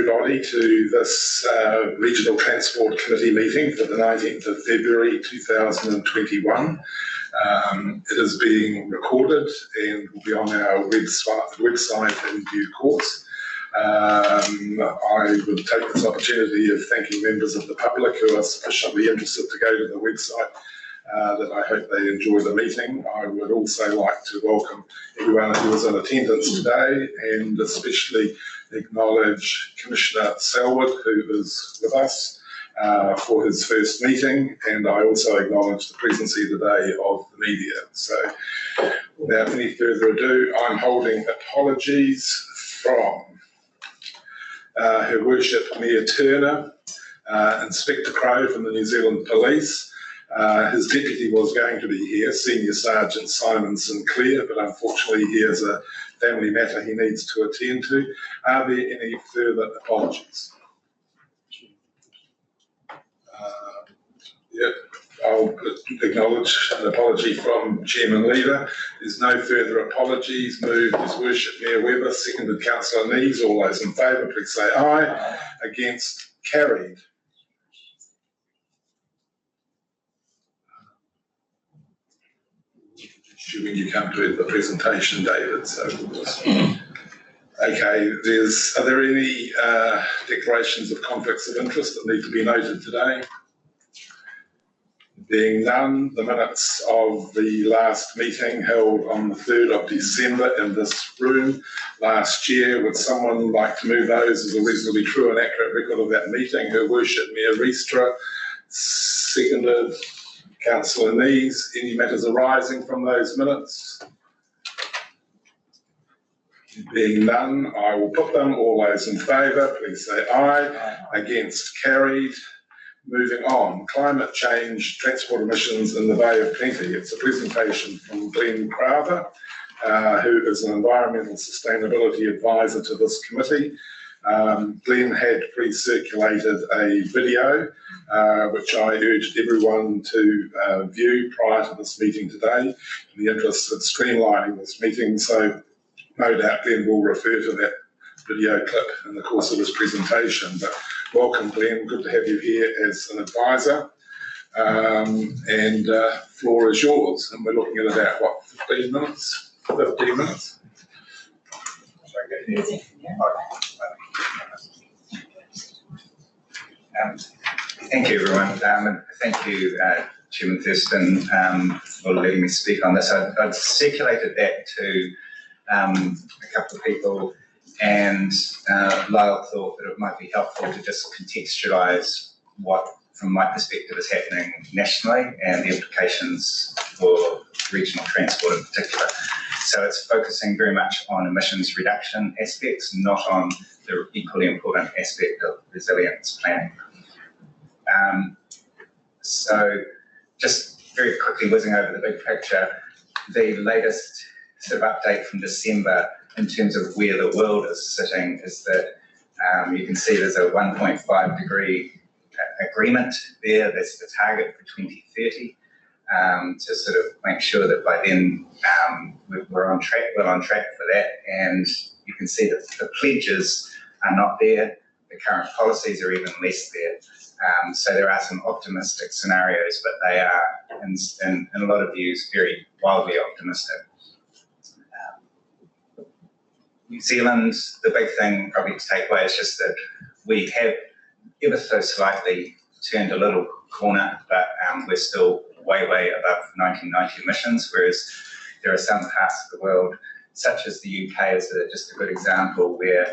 everybody to this Regional Transport Committee meeting for the 19th of February 2021. It is being recorded and will be on our website in due course. I would take this opportunity of thanking members of the public who are sufficiently interested to go to the website that I hope they enjoy the meeting. I would also like to welcome everyone who is in attendance today and especially acknowledge Commissioner Selwood, who is with us for his first meeting, and I also acknowledge the presence here today of the media. So without any further ado, I'm holding apologies from Her Worship Mayor Turner, Inspector Crowe from the New Zealand Police. His deputy was going to be here, Senior Sergeant Simon Sinclair, but unfortunately he has a family matter he needs to attend to. Are there any further apologies? Yep, I'll acknowledge an apology from Chairman Leader. There's no further apologies. Moved His Worship Mayor Webber, seconded Councillor Neves. All those in favour, please say aye. Against, carried. Assuming you come to the presentation, David. So okay, are there any declarations of conflicts of interest that need to be noted today? Being none, the minutes of the last meeting held on the 3rd of December in this room last year, would someone like to move those as a reasonably true and accurate record of that meeting? Her Worship Mayor Riestra, seconded Councillor Neves. Any matters arising from those minutes? Being none, I will put them. All those in favour, please say aye. Against, carried. Moving on, climate change, transport emissions in the Bay of Plenty. It's a presentation from Glenn Crowther, who is an environmental sustainability advisor to this committee. Glenn had pre-circulated a video, which I urged everyone to view prior to this meeting today, in the interest of streamlining this meeting. So no doubt Glenn will refer to that video clip in the course of his presentation. But welcome, Glenn. Good to have you here as an advisor. Floor is yours. And we're looking at about, what, 15 minutes? 15 minutes? Thank you, everyone. Thank you, Chairman Thurston, for letting me speak on this. I'd circulated that to a couple of people, and Lyle thought that it might be helpful to just contextualise what, from my perspective, is happening nationally and the implications for regional transport in particular. So it's focusing very much on emissions reduction aspects, not on the equally important aspect of resilience planning. So just very quickly whizzing over the big picture, the latest sort of update from December in terms of where the world is sitting is that you can see there's a 1.5 degree agreement there. That's the target for 2030 to sort of make sure that by then we're on track, well on track for that. And you can see that the pledges are not there. The current policies are even less there. So there are some optimistic scenarios, but they are, in a lot of views, very wildly optimistic. New Zealand, the big thing probably to take away is just that we have ever so slightly turned a little corner, but we're still way, way above 1990 emissions, whereas there are some parts of the world, such as the UK is just a good example, where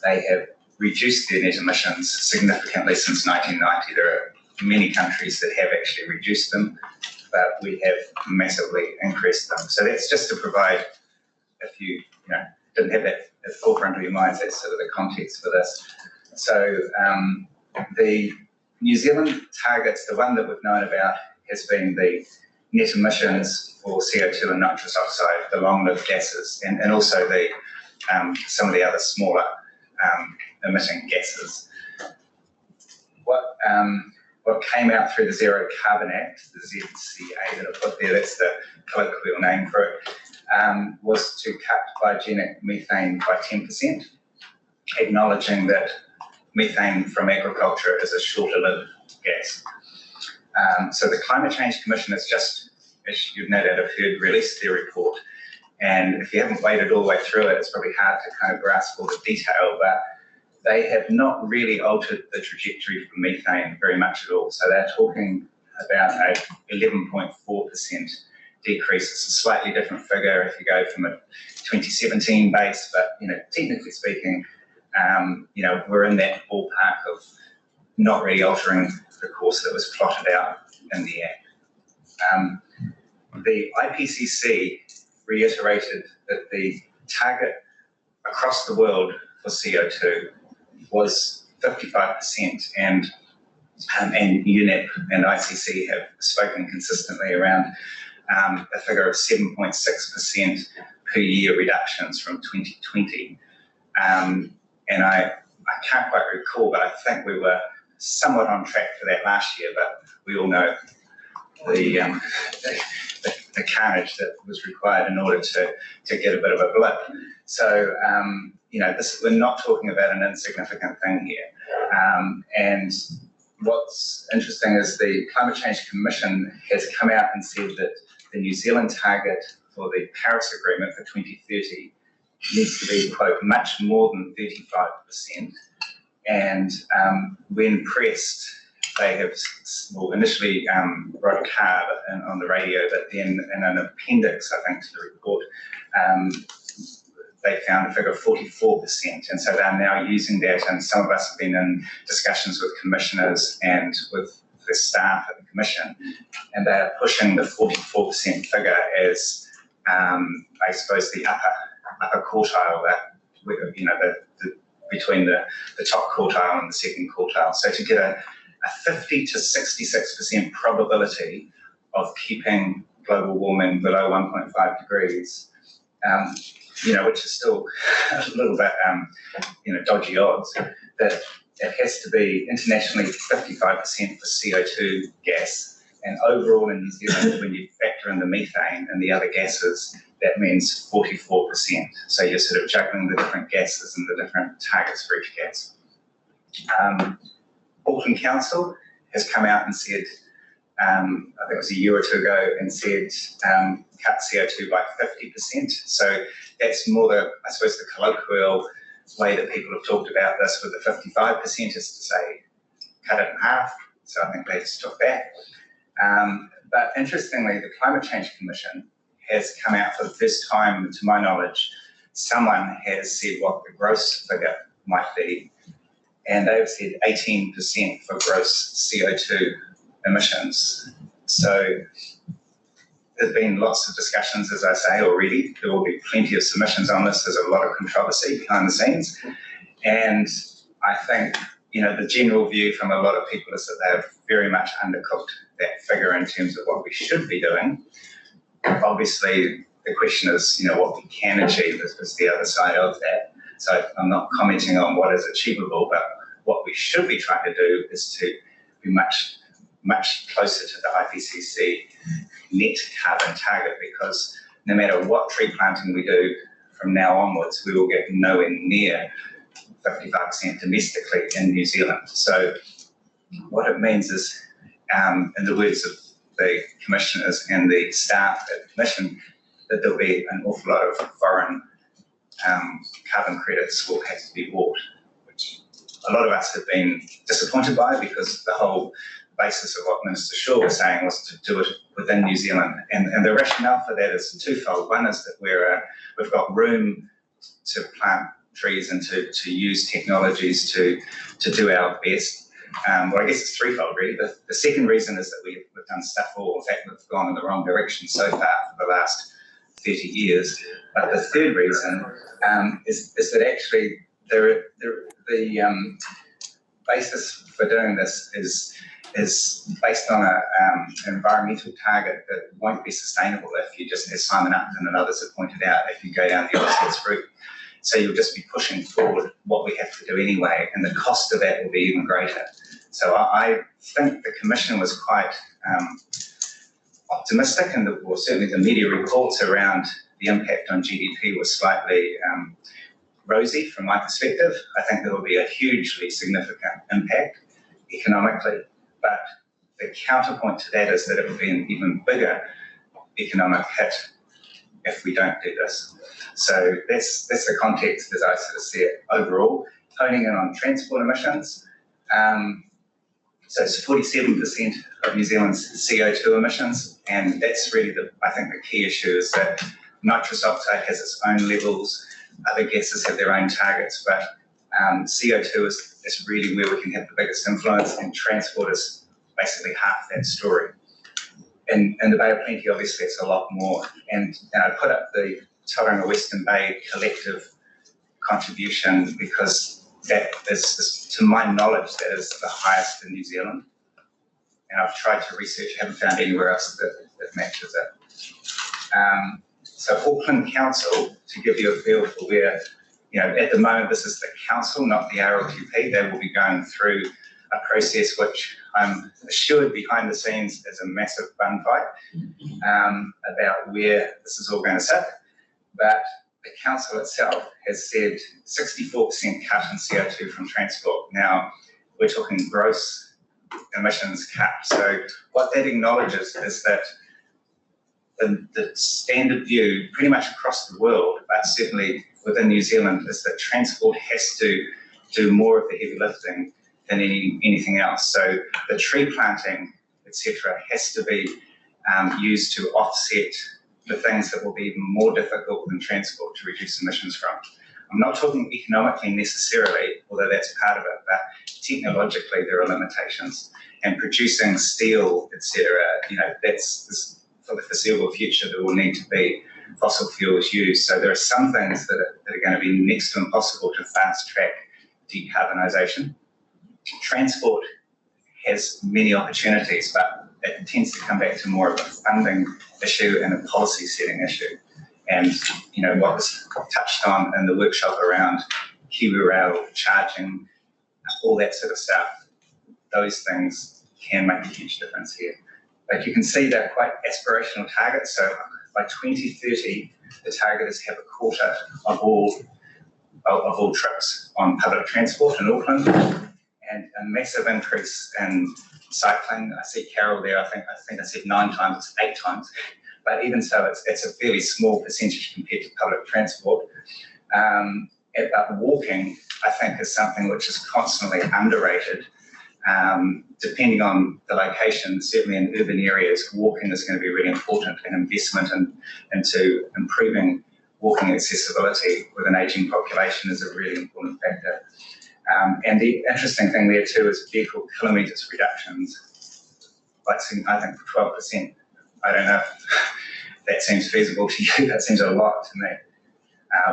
they have reduced their net emissions significantly since 1990. There are many countries that have actually reduced them, but we have massively increased them. So that's just to provide, if you didn't have that at the forefront of your minds, that's sort of the context for this. So the New Zealand targets, the one that we've known about has been the net emissions for CO2 and nitrous oxide, the long-lived gases, and also the some of the other smaller emitting gases. What came out through the Zero Carbon Act, the ZCA that I put there, that's the colloquial name for it, was to cut biogenic methane by 10%. acknowledging that methane from agriculture is a shorter-lived gas. So the Climate Change Commission has just, as you no doubt have heard, released their report. And if you haven't waded all the way through it, it's probably hard to kind of grasp all the detail, but they have not really altered the trajectory for methane very much at all. So they're talking about a 11.4% decrease. It's a slightly different figure if you go from a 2017 base, but technically speaking, we're in that ballpark of not really altering the course that was plotted out in the Act. The IPCC reiterated that the target across the world for CO2 was 55%, and UNEP and ICC have spoken consistently around a figure of 7.6% per year reductions from 2020. And I can't quite recall, but I think we were somewhat on track for that last year, but we all know the carnage that was required in order to get a bit of a blip. So, we're not talking about an insignificant thing here. And what's interesting is the Climate Change Commission has come out and said that the New Zealand target for the Paris Agreement for 2030 needs to be, quote, much more than 35%. And when pressed, they have initially wrote a card on the radio, but then in an appendix, I think, to the report, they found a figure of 44%. And so they're now using that, and some of us have been in discussions with commissioners and with the staff at the Commission, and they are pushing the 44% figure as, I suppose, the upper quartile, between the top quartile and the second quartile. So to get a 50 to 66% probability of keeping global warming below 1.5 degrees, which is still a little bit, dodgy odds, that it has to be internationally 55% for CO2 gas. And overall in New Zealand, when you factor in the methane and the other gases, that means 44%. So you're sort of juggling the different gases and the different targets for each gas. Auckland Council has come out and said, I think it was a year or two ago, and said cut CO2 by 50%. So that's more I suppose, the colloquial way that people have talked about this with the 55% is to say cut it in half. So I think they just took that. But interestingly, the Climate Change Commission has come out for the first time, to my knowledge. Someone has said what the gross figure might be, and they've said 18% for gross CO2 emissions. So there's been lots of discussions, as I say, already. There will be plenty of submissions on this. There's a lot of controversy behind the scenes. And I think, the general view from a lot of people is that they've very much undercooked that figure in terms of what we should be doing. Obviously, the question is, what we can achieve is the other side of that. So I'm not commenting on what is achievable, but what we should be trying to do is to be much, much closer to the IPCC net carbon target, because no matter what tree planting we do from now onwards, we will get nowhere near 55% domestically in New Zealand. So what it means is, in the words of the commissioners and the staff at the Commission, that there'll be an awful lot of foreign carbon credits will have to be bought, which a lot of us have been disappointed by, because the whole basis of what Minister Shaw was saying was to do it within New Zealand. And the rationale for that is twofold. One is that we've got room to plant trees and to use technologies to do our best. Well, I guess it's threefold, really. The second reason is that we've done stuff all. In fact, we've gone in the wrong direction so far for the last 30 years. But the third reason is that actually the basis for doing this is based on an environmental target that won't be sustainable if you just, as Simon Upton and others have pointed out, if you go down the offsets route. So you'll just be pushing forward what we have to do anyway, and the cost of that will be even greater. So I think the Commission was quite optimistic, and certainly the media reports around the impact on GDP were slightly rosy from my perspective. I think there will be a hugely significant impact economically, but the counterpoint to that is that it will be an even bigger economic hit if we don't do this. So that's the context as I sort of see it overall. Honing in on transport emissions. So it's 47% of New Zealand's CO2 emissions, and that's really I think the key issue is that nitrous oxide has its own levels, other gases have their own targets, but CO2 is really where we can have the biggest influence, and transport is basically half that story. In the Bay of Plenty, obviously, it's a lot more. And I put up the Tauranga Western Bay collective contribution because that is, to my knowledge, that is the highest in New Zealand. And I've tried to research, haven't found anywhere else that matches it. So Auckland Council, to give you a feel for where, at the moment, this is the council, not the RLQP. They will be going through a process which I'm assured behind the scenes is a massive bun fight about where this is all going to sit. But the council itself has said 64% cut in CO2 from transport. Now, we're talking gross emissions cut. So what that acknowledges is that the standard view pretty much across the world, but certainly within New Zealand, is that transport has to do more of the heavy lifting than anything else. So the tree planting, etc., has to be used to offset the things that will be even more difficult than transport to reduce emissions from. I'm not talking economically necessarily, although that's part of it, but technologically there are limitations. And producing steel, etc., that's for the foreseeable future there will need to be fossil fuels used. So there are some things that are going to be next to impossible to fast track decarbonisation. Transport has many opportunities, but it tends to come back to more of a funding issue and a policy setting issue. And what was touched on in the workshop around Kiwi Rail, charging, all that sort of stuff, those things can make a huge difference here. But you can see they're quite aspirational targets. So by 2030, the target is to have a quarter of all trips on public transport in Auckland, and a massive increase in cycling. I see Carol there. I think I said 9 times. It's 8 times. But even so, it's a fairly small percentage compared to public transport. But walking, I think, is something which is constantly underrated. Depending on the location, certainly in urban areas, walking is going to be really important, and investment into improving walking accessibility with an ageing population is a really important factor. And the interesting thing there too is vehicle kilometres reductions, like I think 12%. I don't know if that seems feasible to you. That seems a lot to me.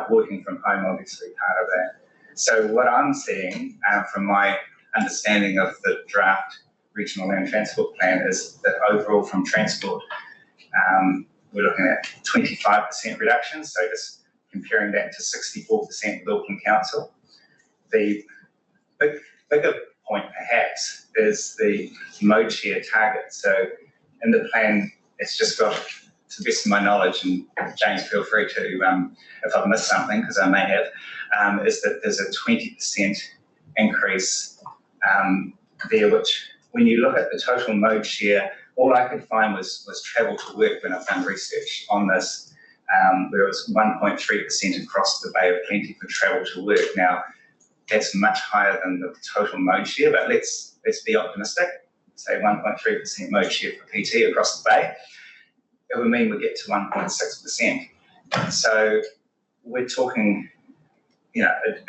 Working from home, obviously, part of that. So what I'm seeing from my understanding of the draft regional land transport plan is that overall from transport, we're looking at 25% reduction. So just comparing that to 64% with Auckland Council. The bigger point perhaps is the mode share target. So in the plan, it's just got, to the best of my knowledge, and James, feel free to, if I've missed something, because I may have, is that there's a 20% increase there, which when you look at the total mode share, all I could find was travel to work when I've done research on this, where it was 1.3% across the Bay of Plenty for travel to work. Now, that's much higher than the total mode share, but let's be optimistic, say 1.3% mode share for PT across the Bay. It would mean we get to 1.6%. So we're talking,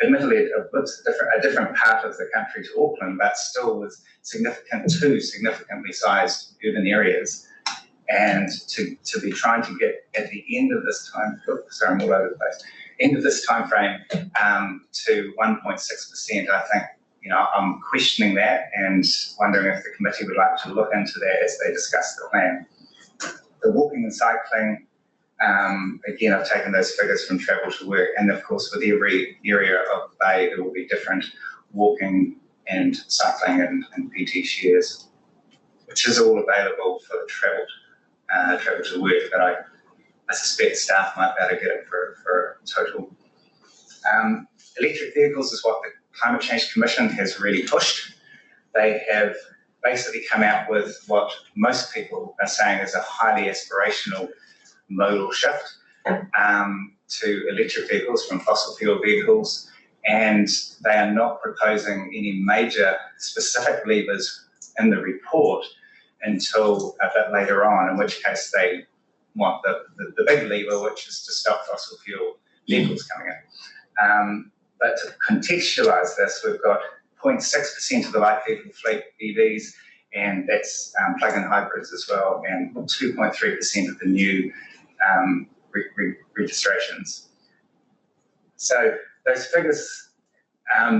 admittedly a different part of the country to Auckland, but still with two significantly sized urban areas. And to be trying to get at the end of this time, sorry, I'm all over the place, end of this time frame to 1.6%, I think, I'm questioning that and wondering if the committee would like to look into that as they discuss the plan. The walking and cycling, again, I've taken those figures from travel to work, and of course with every area of the Bay there will be different walking and cycling and PT shares, which is all available for travel to work, but I suspect staff might be able to get it for a total Electric vehicles is what the Climate Change Commission has really pushed. They have basically come out with what most people are saying is a highly aspirational modal shift to electric vehicles from fossil fuel vehicles, and they are not proposing any major specific levers in the report until a bit later on, in which case they want the big lever, which is to stop fossil fuel vehicles coming in. But to contextualise this, we've got 0.6% of the light vehicle fleet EVs, and that's plug-in hybrids as well, and 2.3% of the new registrations. So those figures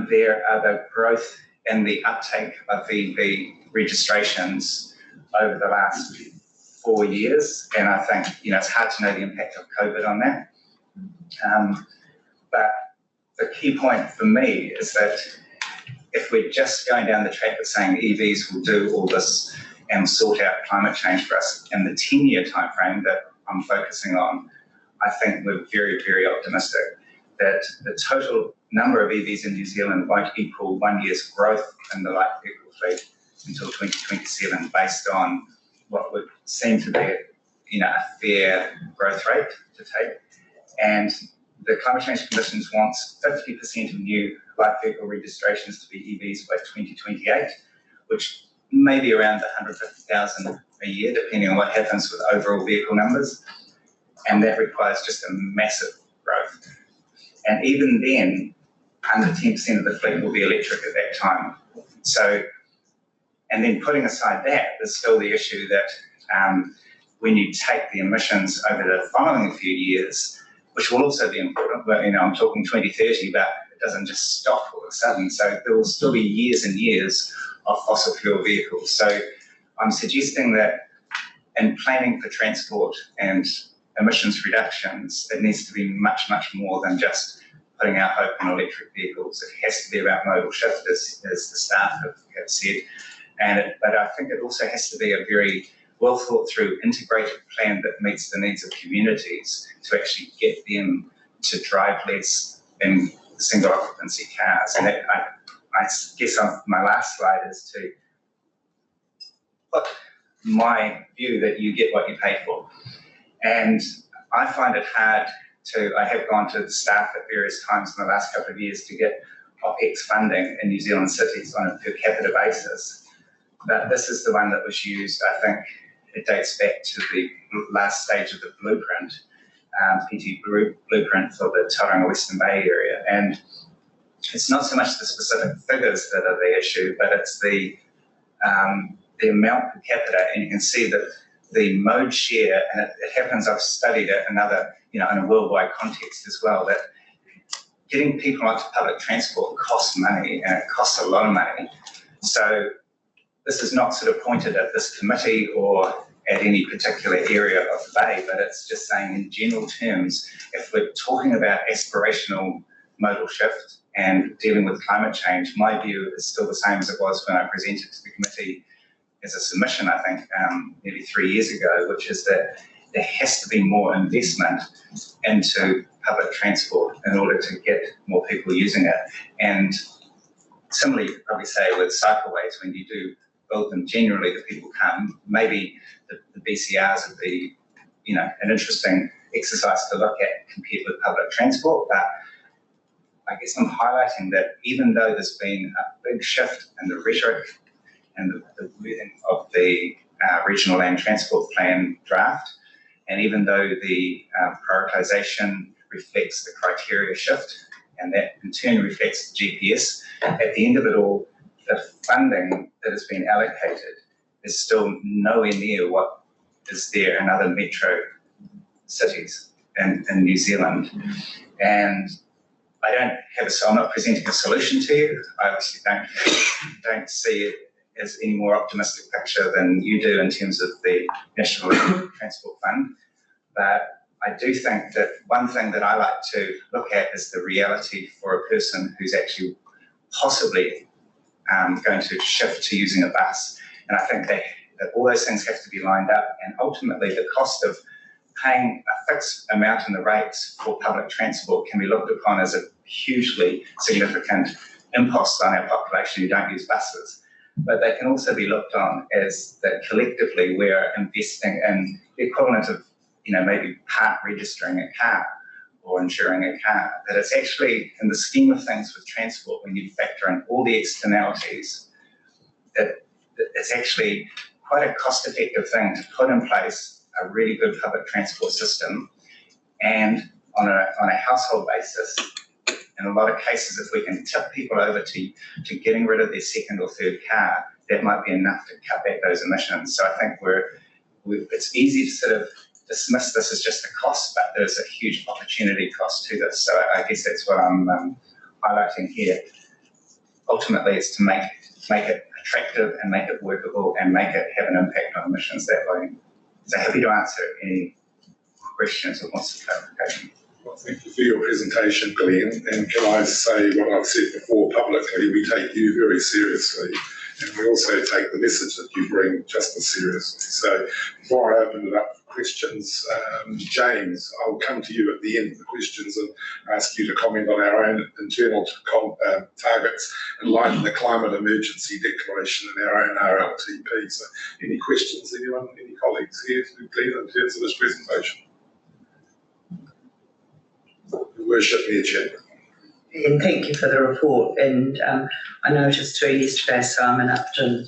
there are the growth in the uptake of EV registrations over the last 4 years, and I think it's hard to know the impact of COVID on that. But the key point for me is that if we're just going down the track of saying EVs will do all this and sort out climate change for us in the 10-year time frame that I'm focusing on, I think we're very, very optimistic that the total number of EVs in New Zealand won't equal 1 year's growth in the light vehicle fleet until 2027, based on what would seem to be a fair growth rate to take. And the Climate Change Commission wants 50% of new light vehicle registrations to be EVs by 2028, which may be around 150,000 a year, depending on what happens with overall vehicle numbers. And that requires just a massive growth. And even then, under 10% of the fleet will be electric at that time. So, and then putting aside that, there's still the issue that when you take the emissions over the following few years, which will also be important, but I'm talking 2030, but it doesn't just stop all of a sudden. So there will still be years and years of fossil fuel vehicles. So I'm suggesting that in planning for transport and emissions reductions, it needs to be much, much more than just putting our hope in electric vehicles. It has to be about modal shift, as the staff have said. But I think it also has to be a very well thought through integrated plan that meets the needs of communities to actually get them to drive less in single occupancy cars. And that, I guess on my last slide is to put my view that you get what you pay for. And I find it hard I have gone to the staff at various times in the last couple of years to get OPEX funding in New Zealand cities on a per capita basis. But this is the one that was used, I think it dates back to the last stage of the blueprint, PT blueprint for the Tauranga Western Bay area. And it's not so much the specific figures that are the issue, but it's the amount per capita. And you can see that the mode share, and it happens, I've studied it in a worldwide context as well, that getting people onto public transport costs money, and it costs a lot of money. So this is not sort of pointed at this committee or at any particular area of the Bay, but it's just saying in general terms, if we're talking about aspirational modal shift and dealing with climate change, my view is still the same as it was when I presented to the committee as a submission, I think, nearly 3 years ago, which is that there has to be more investment into public transport in order to get more people using it. And similarly, you could probably say with cycleways, when you do build them generally, the people come, maybe the BCRs would be, an interesting exercise to look at compared with public transport. But I guess I'm highlighting that even though there's been a big shift in the rhetoric and the wording of the Regional Land Transport Plan draft, and even though the prioritisation reflects the criteria shift, and that in turn reflects the GPS, at the end of it all, the funding that has been allocated is still nowhere near what is there in other metro cities in New Zealand. And I'm not presenting a solution to you. I obviously don't see it as any more optimistic picture than you do in terms of the National Transport Fund. But I do think that one thing that I like to look at is the reality for a person who's actually possibly going to shift to using a bus. And I think that all those things have to be lined up, and ultimately the cost of paying a fixed amount in the rates for public transport can be looked upon as a hugely significant impost on our population who don't use buses. But they can also be looked on as that collectively we're investing in the equivalent of, maybe part registering a car or insuring a car. That it's actually, in the scheme of things with transport, when you factor in all the externalities, that it's actually quite a cost-effective thing to put in place a really good public transport system, and on a household basis, in a lot of cases, if we can tip people over to getting rid of their second or third car, that might be enough to cut back those emissions. So I think it's easy to sort of dismiss this as just a cost, but there's a huge opportunity cost to this. So I guess that's what I'm highlighting here. Ultimately, it's to make it attractive and make it workable and make it have an impact on emissions that way. So happy to answer any questions or want some clarification. Well, thank you for your presentation, Glenn. And can I say what I've said before publicly, we take you very seriously, and we also take the message that you bring just as seriously. So before I open it up for questions, James, I'll come to you at the end of the questions and ask you to comment on our own internal targets in light of the climate emergency declaration and our own RLTP. So any questions, anyone, any colleagues here to Glenn in terms of this presentation? Worship Mayor Chair. And thank you for the report. And I noticed too yesterday Simon Upton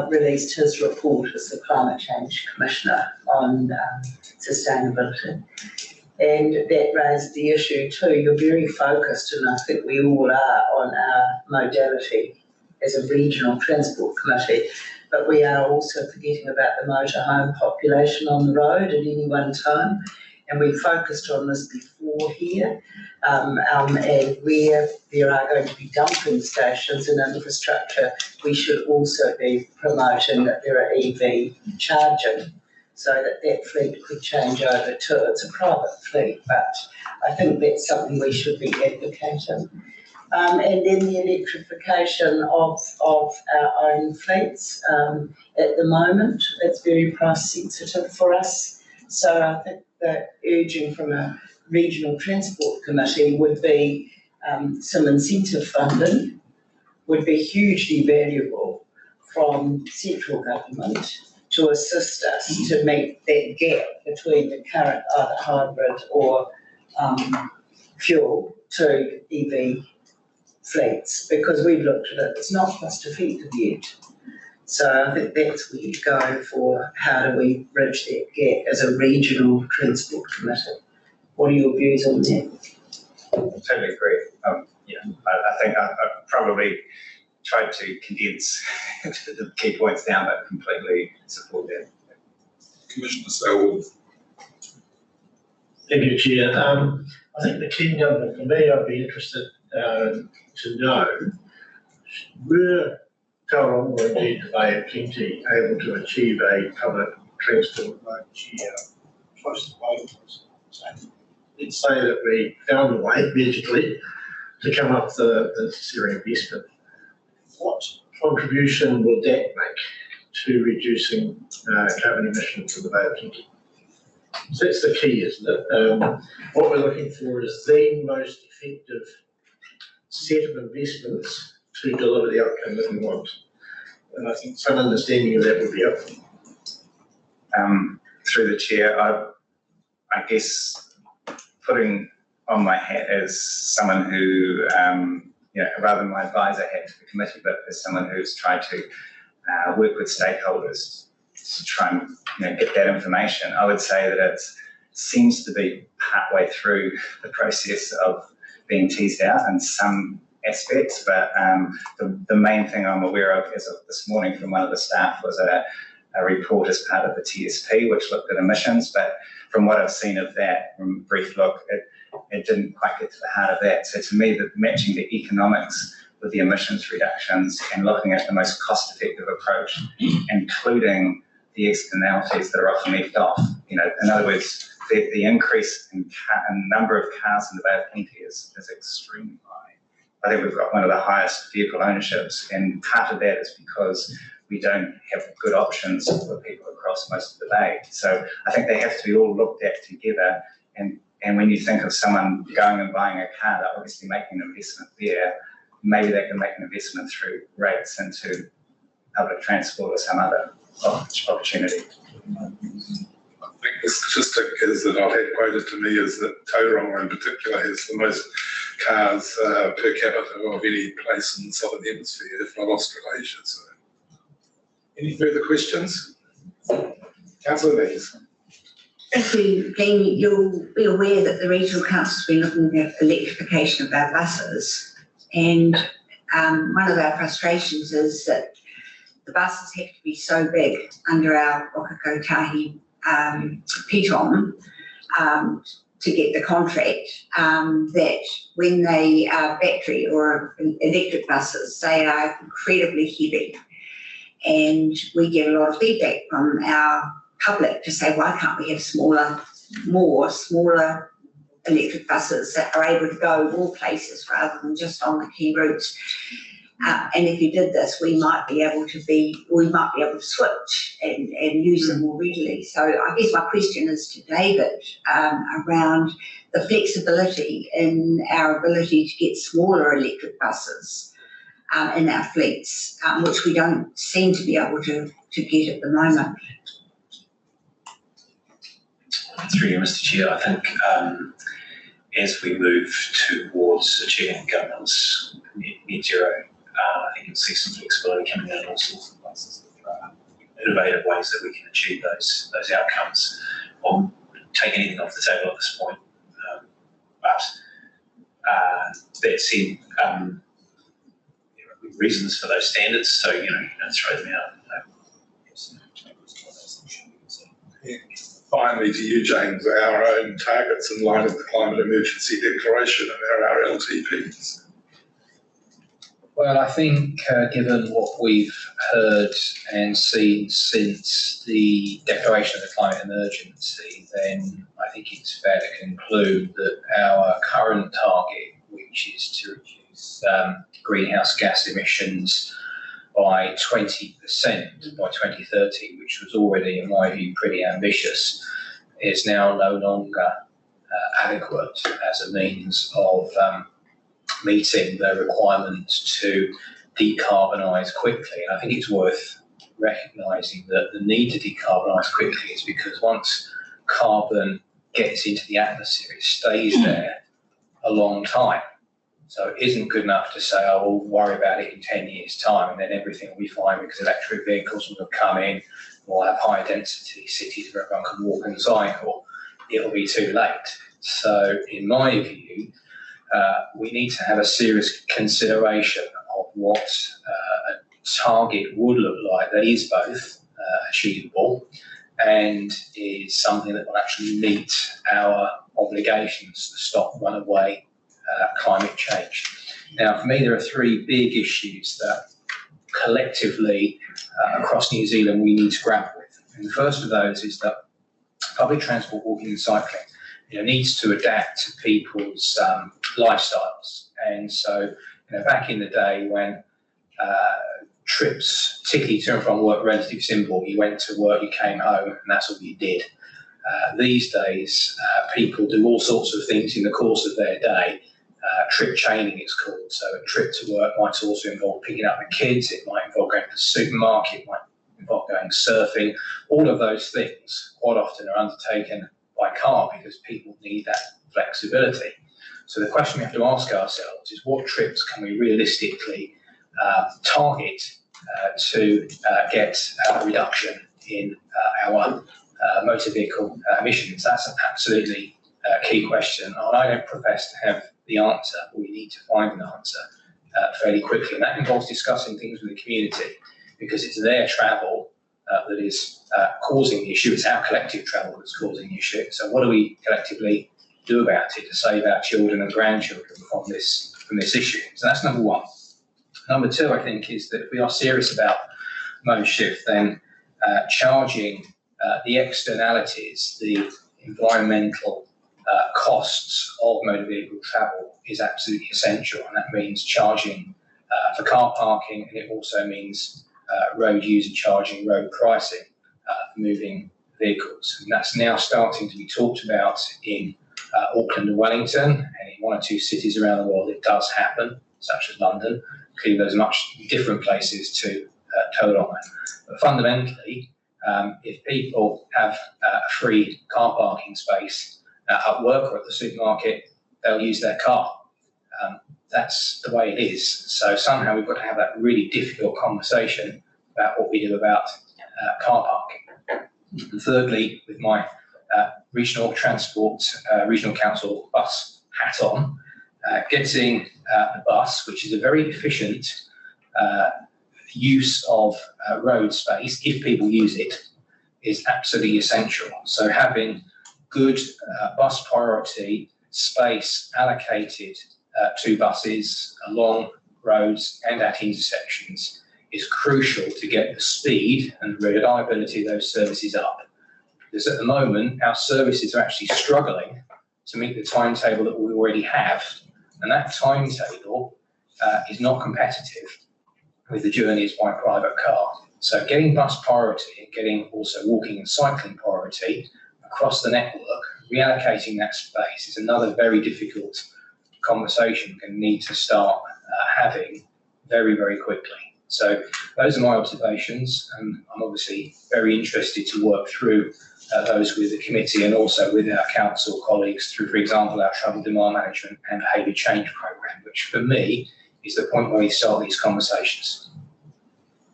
released his report as the Climate Change Commissioner on sustainability. And that raised the issue too. You're very focused, and I think we all are, on our modality as a regional transport committee. But we are also forgetting about the motorhome population on the road at any one time. And we focused on this before here, and where there are going to be dumping stations and infrastructure, we should also be promoting that there are EV charging, so that fleet could change over to, it's a private fleet, but I think that's something we should be advocating. And then the electrification of our own fleets. At the moment, it's very price sensitive for us, so I think the urging from a regional transport committee would be some incentive funding would be hugely valuable from central government to assist us to meet that gap between the current either hybrid or fuel to EV fleets, because we've looked at it, it's not cost effective yet. So I think that's where you go for how do we bridge that gap as a regional transport committee. What are your views on that? Totally agree. I think I probably tried to condense the key points down, but completely support that. Commissioner Selwood. Thank you, Chair. I think the key number for me, I'd be interested to know, were Tauranga or indeed the Bay of Plenty able to achieve a public transport market share close to both? So let's say that we found a way magically to come up with the necessary investment. What contribution would that make to reducing carbon emissions in the Bay of Plenty? So that's the key, isn't it? What we're looking for is the most effective set of investments to deliver the outcome that we want. And I think some understanding of that would be helpful. Through the chair, I guess putting on my hat as someone who, rather than my advisor hat to the committee, but as someone who's tried to work with stakeholders to try and get that information, I would say that it seems to be partway through the process of being teased out in some aspects, but the main thing I'm aware of as of this morning from one of the staff was a report as part of the TSP which looked at emissions, but from what I've seen of that, from a brief look, it didn't quite get to the heart of that. So to me, matching the economics with the emissions reductions and looking at the most cost-effective approach, including the externalities that are often left off. In other words, the increase in number of cars in the Bay of Plenty is extremely high. I think we've got one of the highest vehicle ownerships, and part of that is because we don't have good options for people across most of the day. So I think they have to be all looked at together. And when you think of someone going and buying a car, they're obviously making an investment there. Maybe they can make an investment through rates into public transport or some other opportunity. I think the statistic is that I've had quoted to me is that Tauranga in particular has the most cars per capita of any place in the Southern Hemisphere, if not Australasia. So, any further questions? Councillor Lees. Thank you, Dean. You'll be aware that the Regional Council's been looking at electrification of our buses, and one of our frustrations is that the buses have to be so big under our Whakakotahi PTOM to get the contract that when they are battery or electric buses, they are incredibly heavy. And we get a lot of feedback from our public to say, why can't we have smaller electric buses that are able to go more places rather than just on the key routes? And if you did this, we might be able to switch and use them more readily. So I guess my question is to David around the flexibility in our ability to get smaller electric buses in our fleets, which we don't seem to be able to get at the moment. Through you, Mr. Chair, I think as we move towards achieving government's net zero, I think you'll see some flexibility coming out in all sorts of places. Innovative ways that we can achieve those outcomes. I won't take anything off the table at this point, but that said, there are good reasons for those standards, so you don't throw them out. Finally, to you, James, our own targets in line with the Climate Emergency Declaration and our LTPs. Well, I think given what we've heard and seen since the declaration of the climate emergency, then I think it's fair to conclude that our current target, which is to reduce greenhouse gas emissions by 20% by 2030, which was already, in my view, pretty ambitious, is now no longer adequate as a means of meeting the requirement to decarbonise quickly. And I think it's worth recognising that the need to decarbonise quickly is because once carbon gets into the atmosphere, it stays there a long time. So it isn't good enough to say, oh, we'll worry about it in 10 years' time and then everything will be fine because electric vehicles will come in, we'll have high density cities where everyone can walk and cycle. It'll be too late. So in my view, we need to have a serious consideration of what a target would look like that is both achievable and is something that will actually meet our obligations to stop runaway climate change. Now, for me, there are three big issues that collectively across New Zealand we need to grapple with. And the first of those is that public transport, walking and cycling, needs to adapt to people's lifestyles. And so, back in the day when trips, particularly to and from work, were relatively simple, you went to work, you came home, and that's all you did. These days, people do all sorts of things in the course of their day. Trip chaining, it's called. So a trip to work might also involve picking up the kids, it might involve going to the supermarket, it might involve going surfing. All of those things quite often are undertaken by car because people need that flexibility. So the question we have to ask ourselves is what trips can we realistically target to get a reduction in our motor vehicle emissions? That's an absolutely key question. And I don't profess to have the answer, but we need to find an answer fairly quickly. And that involves discussing things with the community because it's their travel that is causing the issue. It's our collective travel that's causing the issue. So what do we collectively do about it to save our children and grandchildren from this issue? So that's number one. Number two, I think, is that if we are serious about mode shift, then charging the externalities, the environmental costs of motor vehicle travel is absolutely essential, and that means charging for car parking, and it also means road user charging, road pricing for moving vehicles. And that's now starting to be talked about in Auckland and Wellington, and in 1 or 2 cities around the world it does happen, such as London. Clearly there's much different places to toll on that. But fundamentally, if people have a free car parking space at work or at the supermarket, they'll use their car. That's the way it is. So somehow we've got to have that really difficult conversation about what we do about car parking. And thirdly, with my regional council bus hat on, getting a bus, which is a very efficient use of road space, if people use it, is absolutely essential. So having good bus priority space allocated to buses along roads and at intersections is crucial to get the speed and reliability of those services up. Because at the moment, our services are actually struggling to meet the timetable that we already have. And that timetable is not competitive with the journeys by private car. So getting bus priority and getting also walking and cycling priority across the network, reallocating that space is another very difficult conversation we're going to need to start having very, very quickly. So those are my observations, and I'm obviously very interested to work through those with the committee and also with our council colleagues through, for example, our travel demand management and behaviour change programme, which for me is the point where we start these conversations.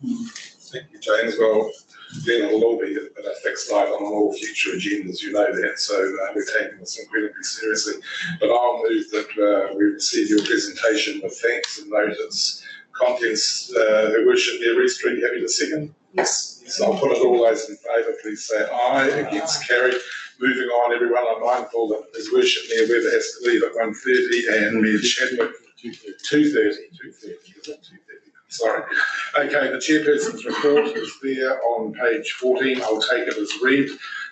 Thank you, James. Well, Glenn will all be a fixed light on all future agendas, you know that, so we're taking this incredibly seriously. But I'll move that we receive your presentation with thanks and notice. Contents, who worship their registry, happy to second? Yes. So I'll put it, all those in favour, please say aye. Against, carried. Moving on, everyone, I'm mindful that his worship Mayor Weber has to leave at 1:30 and Mayor Chadwick 2:30, sorry. Okay, the chairperson's report is there on page 14. I'll take it as read,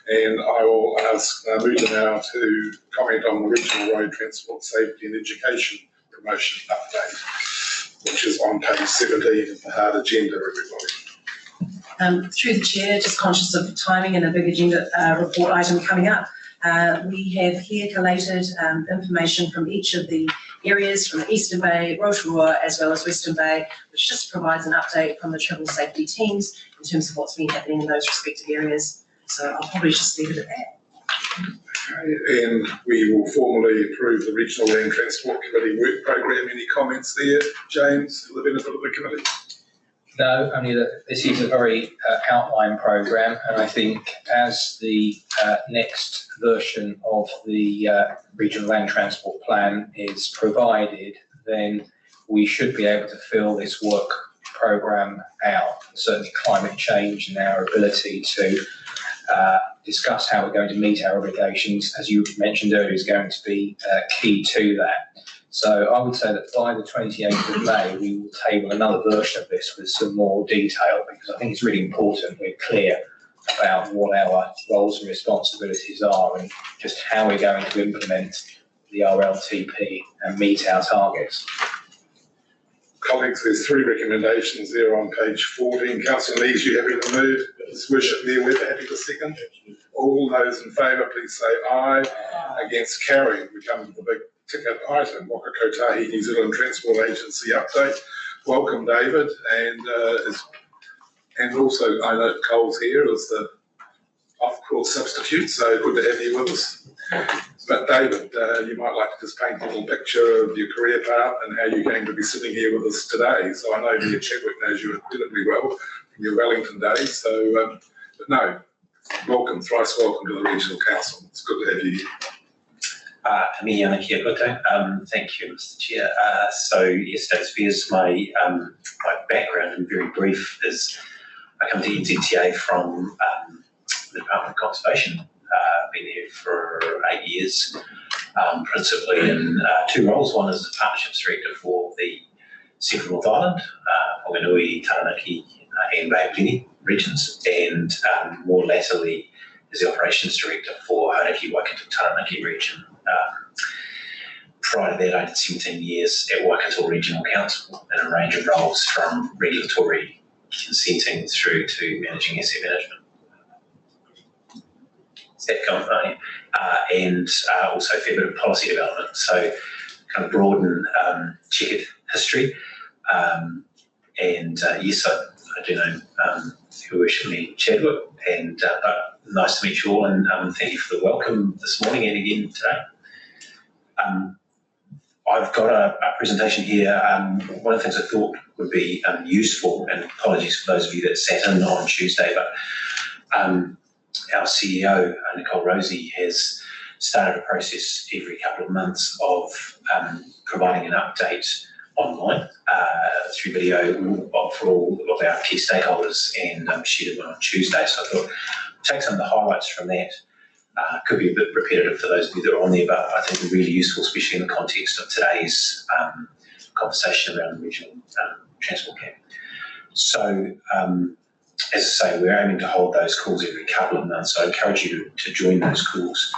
and I will ask Muta now to comment on the Regional Road Transport Safety and Education Promotion Update, which is on page 17 of the hard agenda, everybody. Through the chair, just conscious of timing and a big agenda report item coming up, we have here collated information from each of the areas from Eastern Bay, Rotorua, as well as Western Bay, which just provides an update from the travel safety teams in terms of what's been happening in those respective areas. So I'll probably just leave it at that. Okay, and we will formally approve the Regional Land Transport Committee work programme. Any comments there, James, the benefit of the committee? No, only that this is a very outline programme, and I think as the next version of the Regional Land Transport Plan is provided, then we should be able to fill this work programme out. Certainly climate change and our ability to discuss how we're going to meet our obligations, as you mentioned earlier, is going to be key to that. So I would say that by the 28th of May, we will table another version of this with some more detail, because I think it's really important we're clear about what our roles and responsibilities are and just how we're going to implement the RLTP and meet our targets. Colleagues, there's 3 recommendations there on page 14. Councillor Lees, you happy to move? His worship Mayor Weber, happy to second? All those in favour, please say aye. Against, carried. We come to the big ticket item, Waka Kotahi New Zealand Transport Agency update. Welcome, David, and also I know Cole's here as the off-course substitute, so good to have you with us. But David, you might like to just paint a little picture of your career path and how you're going to be sitting here with us today. So I know Mayor Chadwick knows you incredibly well from your Wellington days. So, but no, welcome, thrice welcome to the Regional Council. It's good to have you here. Thank you, Mr. Chair. So yes, as far as my background in very brief is I come to NZTA from the Department of Conservation. I've been here for 8 years, principally in 2 roles. One is the Partnerships Director for the Central North Island, Whanganui, Taranaki and Bay of Plenty regions, and more latterly as the Operations Director for Hauraki Waikato Taranaki region. Prior to that, I did 17 years at Waikato Regional Council in a range of roles from regulatory consenting through to managing asset management. That company, and also a fair bit of policy development. So kind of broad and checkered history. Yes, I do know who originally chaired it, and but nice to meet you all, and thank you for the welcome this morning and again today. I've got a presentation here. One of the things I thought would be useful, and apologies for those of you that sat in on Tuesday, but our CEO, Nicole Rosie, has started a process every couple of months of providing an update online through video for all of our key stakeholders, and she did one on Tuesday. So I thought take some of the highlights from that. Could be a bit repetitive for those of you that are on there, but I think really useful, especially in the context of today's conversation around the regional transport cap. So, as I say, we're aiming to hold those calls every couple of months, so I encourage you to join those calls.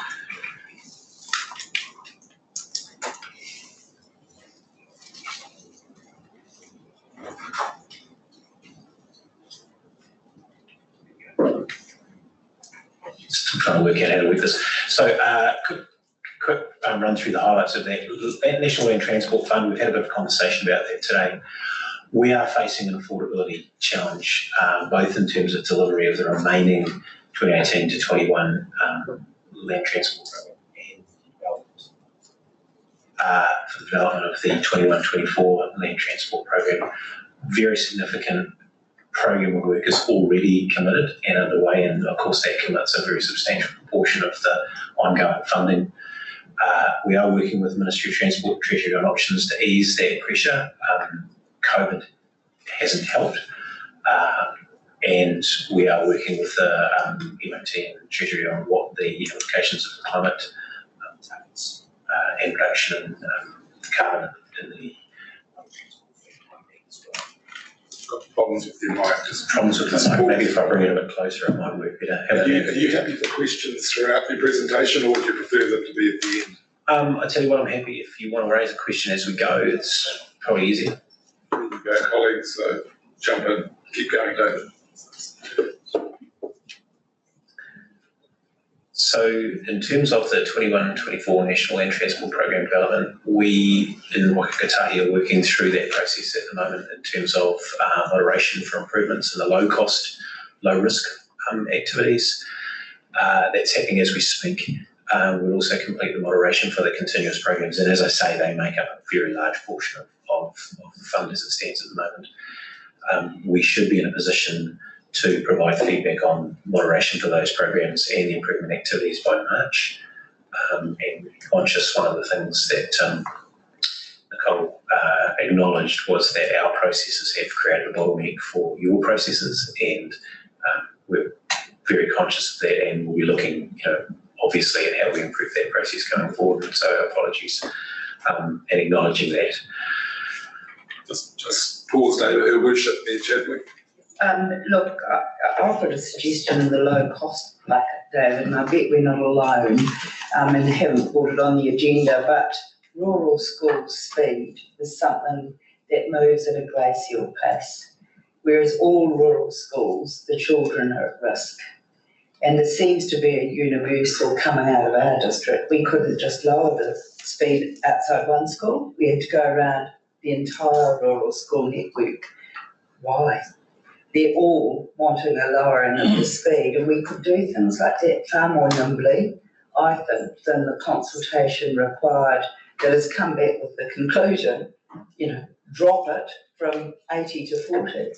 Still trying to work out how to work this. So, quick run through the highlights of that. That National Land Transport Fund, we've had a bit of conversation about that today. We are facing an affordability challenge, both in terms of delivery of the remaining 2018 to 21 land transport program and for the development of the 21-24 land transport program. Very significant program of work is already committed and underway, and of course that commits a very substantial proportion of the ongoing funding. We are working with the Ministry of Transport, Treasury on options to ease that pressure. COVID hasn't helped, and we are working with the MOT and Treasury on what the implications of climate targets and reduction in carbon in the Got problems with your mic. Just problems with the mic. Maybe if I bring it a bit closer, it might work better. Are you happy for questions throughout your presentation, or would you prefer them to be at the end? I tell you what, I'm happy if you want to raise a question as we go. It's probably easier. There you go, colleagues. So jump in. Keep going, David. So in terms of the 21-24 National Land Transport Program development, we in Waka Kotahi are working through that process at the moment in terms of moderation for improvements in the low cost, low risk activities. That's happening as we speak. We'll also complete the moderation for the continuous programs, and as I say, they make up a very large portion of the fund as it stands at the moment. We should be in a position to provide feedback on moderation for those programs and the improvement activities by March. And conscious, one of the things that Nicole acknowledged was that our processes have created a bottleneck for your processes, and we're very conscious of that, and we'll be looking, obviously at how we improve that process going forward. And so apologies and acknowledging that. Just pause, David. Who would ship there, Chadwick? Look, I've got a suggestion in the low cost bucket, David, and I bet we're not alone and haven't put it on the agenda, but rural school speed is something that moves at a glacial pace, whereas all rural schools, the children are at risk. And there seems to be a universal coming out of our district. We could have just lowered the speed outside one school. We had to go around the entire rural school network. Why? They're all wanting a lowering of the speed, and we could do things like that far more nimbly, I think, than the consultation required that has come back with the conclusion, drop it from 80 to 40.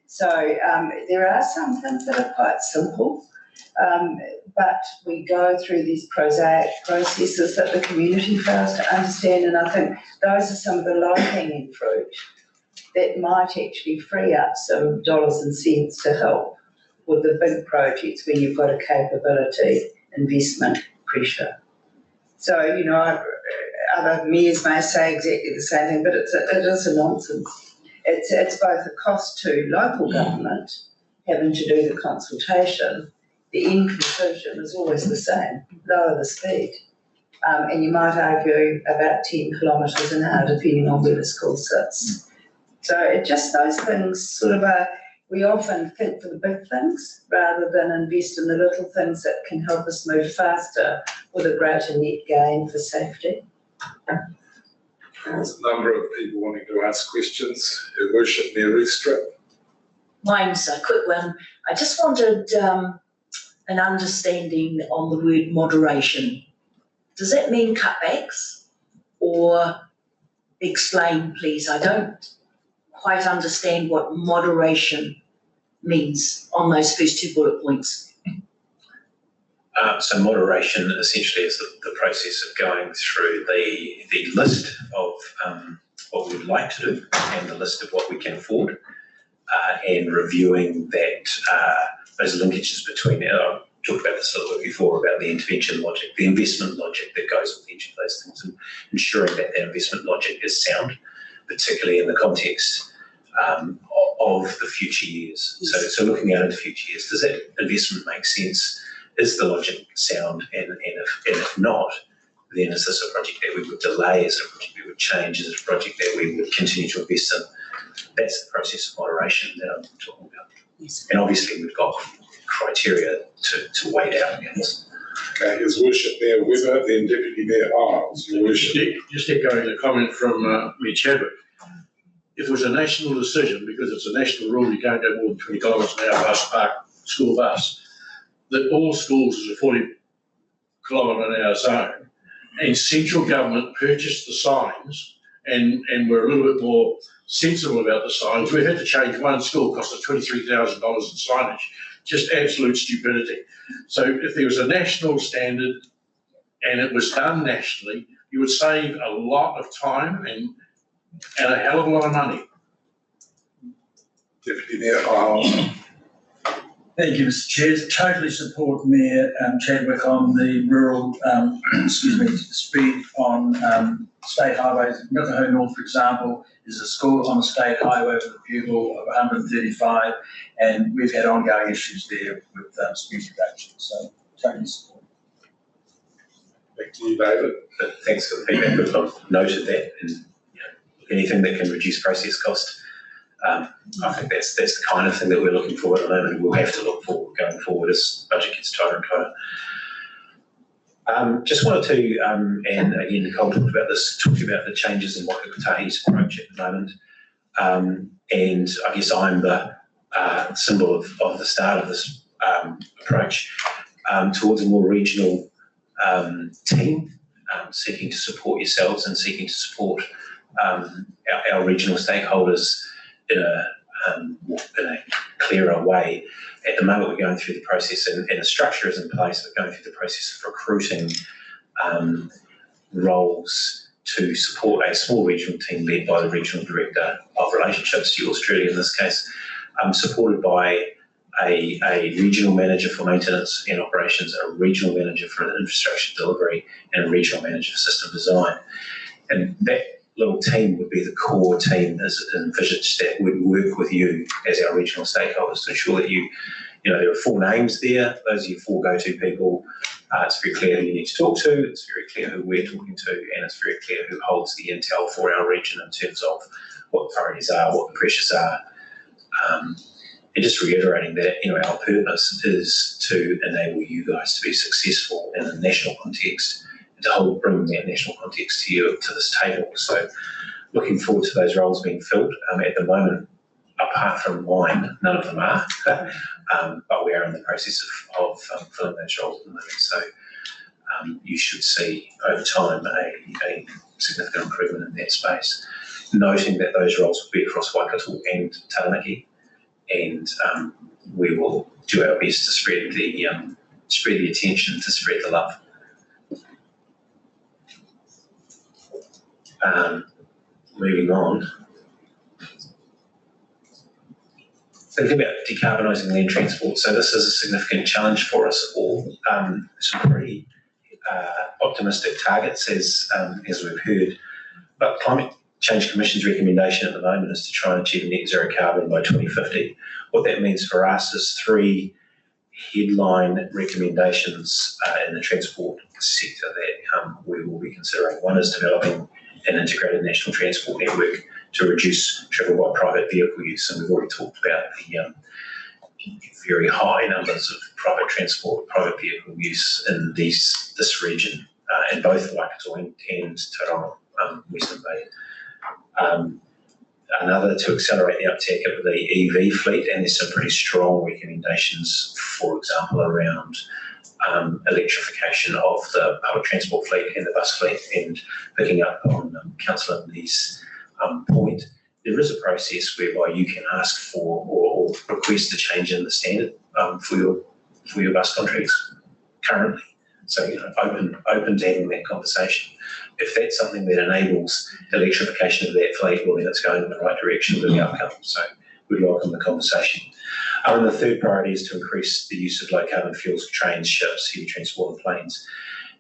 So there are some things that are quite simple, but we go through these prosaic processes that the community fails to understand, and I think those are some of the low-hanging fruit that might actually free up some dollars and cents to help with the big projects where you've got a capability investment pressure. So, other mayors may say exactly the same thing, but it is a nonsense. It's both a cost to local government having to do the consultation the end conclusion is always the same, lower the speed. And you might argue about 10 kilometres an hour depending on where the school sits. So it just, those things sort of are, we often think for the big things rather than invest in the little things that can help us move faster with a greater net gain for safety. There's a number of people wanting to ask questions. Your Worship, Mayor Reestra. Mine's a quick one. I just wanted an understanding on the word moderation. Does that mean cutbacks? Or explain, please. I don't quite understand what moderation means on those first two bullet points. So moderation essentially is the process of going through the list of what we would like to do and the list of what we can afford, and reviewing that those linkages between it. I've talked about this a little bit before about the intervention logic, the investment logic that goes with each of those things, and ensuring that that investment logic is sound, particularly in the context of the future years. So looking out into future years, does that investment make sense? Is the logic sound? And if not, then is this a project that we would delay? Is it a project we would change? Is it a project that we would continue to invest in? That's the process of moderation that I'm talking about. Yes. And obviously we've got criteria to weigh out against. Okay, His Worship, Mayor Webber, then Deputy Mayor Isles. Your Worship. Just echoing the comment from Mayor Chadwick. If it was a national decision, because it's a national rule, you can't go more than 20 kilometres an hour bus park, school bus, that all schools is a 40 kilometre an hour zone, and central government purchased the signs and were a little bit more sensible about the signs. We had to change one school, cost us $23,000 in signage, just absolute stupidity. So if there was a national standard and it was done nationally, you would save a lot of time and a hell of a lot of money. Deputy Mayor Isles. Thank you, Mr. Chair. Totally support Mayor Chadwick on the rural, speed on state highways. Ngakaho North, for example, is a school on a state highway with a pupil of 135, and we've had ongoing issues there with speed reduction. So totally support. Back to you, David. Thanks for the feedback. We've noted that, and anything that can reduce process cost. I think that's the kind of thing that we're looking for at the moment, and we'll have to look for going forward as budget gets tighter and tighter. Just wanted to, and again, Nicole talked about this, talked about the changes in Waka Kotahi's approach at the moment. And I guess I'm the symbol of the start of this approach towards a more regional team, seeking to support yourselves and seeking to support our regional stakeholders in a clearer way. At the moment, we're going through the process, and the structure is in place. We're going through the process of recruiting roles to support a small regional team led by the Regional Director of Relationships, to Australia in this case, supported by a regional manager for maintenance and operations, a regional manager for infrastructure delivery, and a regional manager for system design. And that little team would be the core team as envisaged that would work with you as our regional stakeholders to ensure that there are 4 names there. Those are your 4 go-to people. It's very clear who you need to talk to. It's very clear who we're talking to, and it's very clear who holds the intel for our region in terms of what the priorities are, what the pressures are. And just reiterating that, our purpose is to enable you guys to be successful in a national context, to bring that national context to this table. So looking forward to those roles being filled. At the moment, apart from mine, none of them are, but we are in the process of filling those roles at the moment. So you should see over time a significant improvement in that space, noting that those roles will be across Waikato and Taranaki, and we will do our best to spread the attention, to spread the love. Moving on. Thinking about decarbonising land transport. So this is a significant challenge for us all. Some pretty optimistic targets as we've heard. But Climate Change Commission's recommendation at the moment is to try and achieve net zero carbon by 2050. What that means for us is 3 headline recommendations in the transport sector that we will be considering. One is developing an integrated national transport network to reduce travel by private vehicle use, and we've already talked about the very high numbers of private vehicle use in this region, in both Waikato and Tauranga, Western Bay. Another, to accelerate the uptake of the EV fleet, and there's some pretty strong recommendations, for example, around electrification of the public transport fleet and the bus fleet. And picking up on Councillor Lee's point, there is a process whereby you can ask for or request a change in the standard for your bus contracts currently. So, open to having that conversation. If that's something that enables electrification of that fleet, well, then it's going in the right direction with the outcome. So we'd welcome the conversation. And the third priority is to increase the use of low carbon fuels for trains, ships, heavy transport and planes.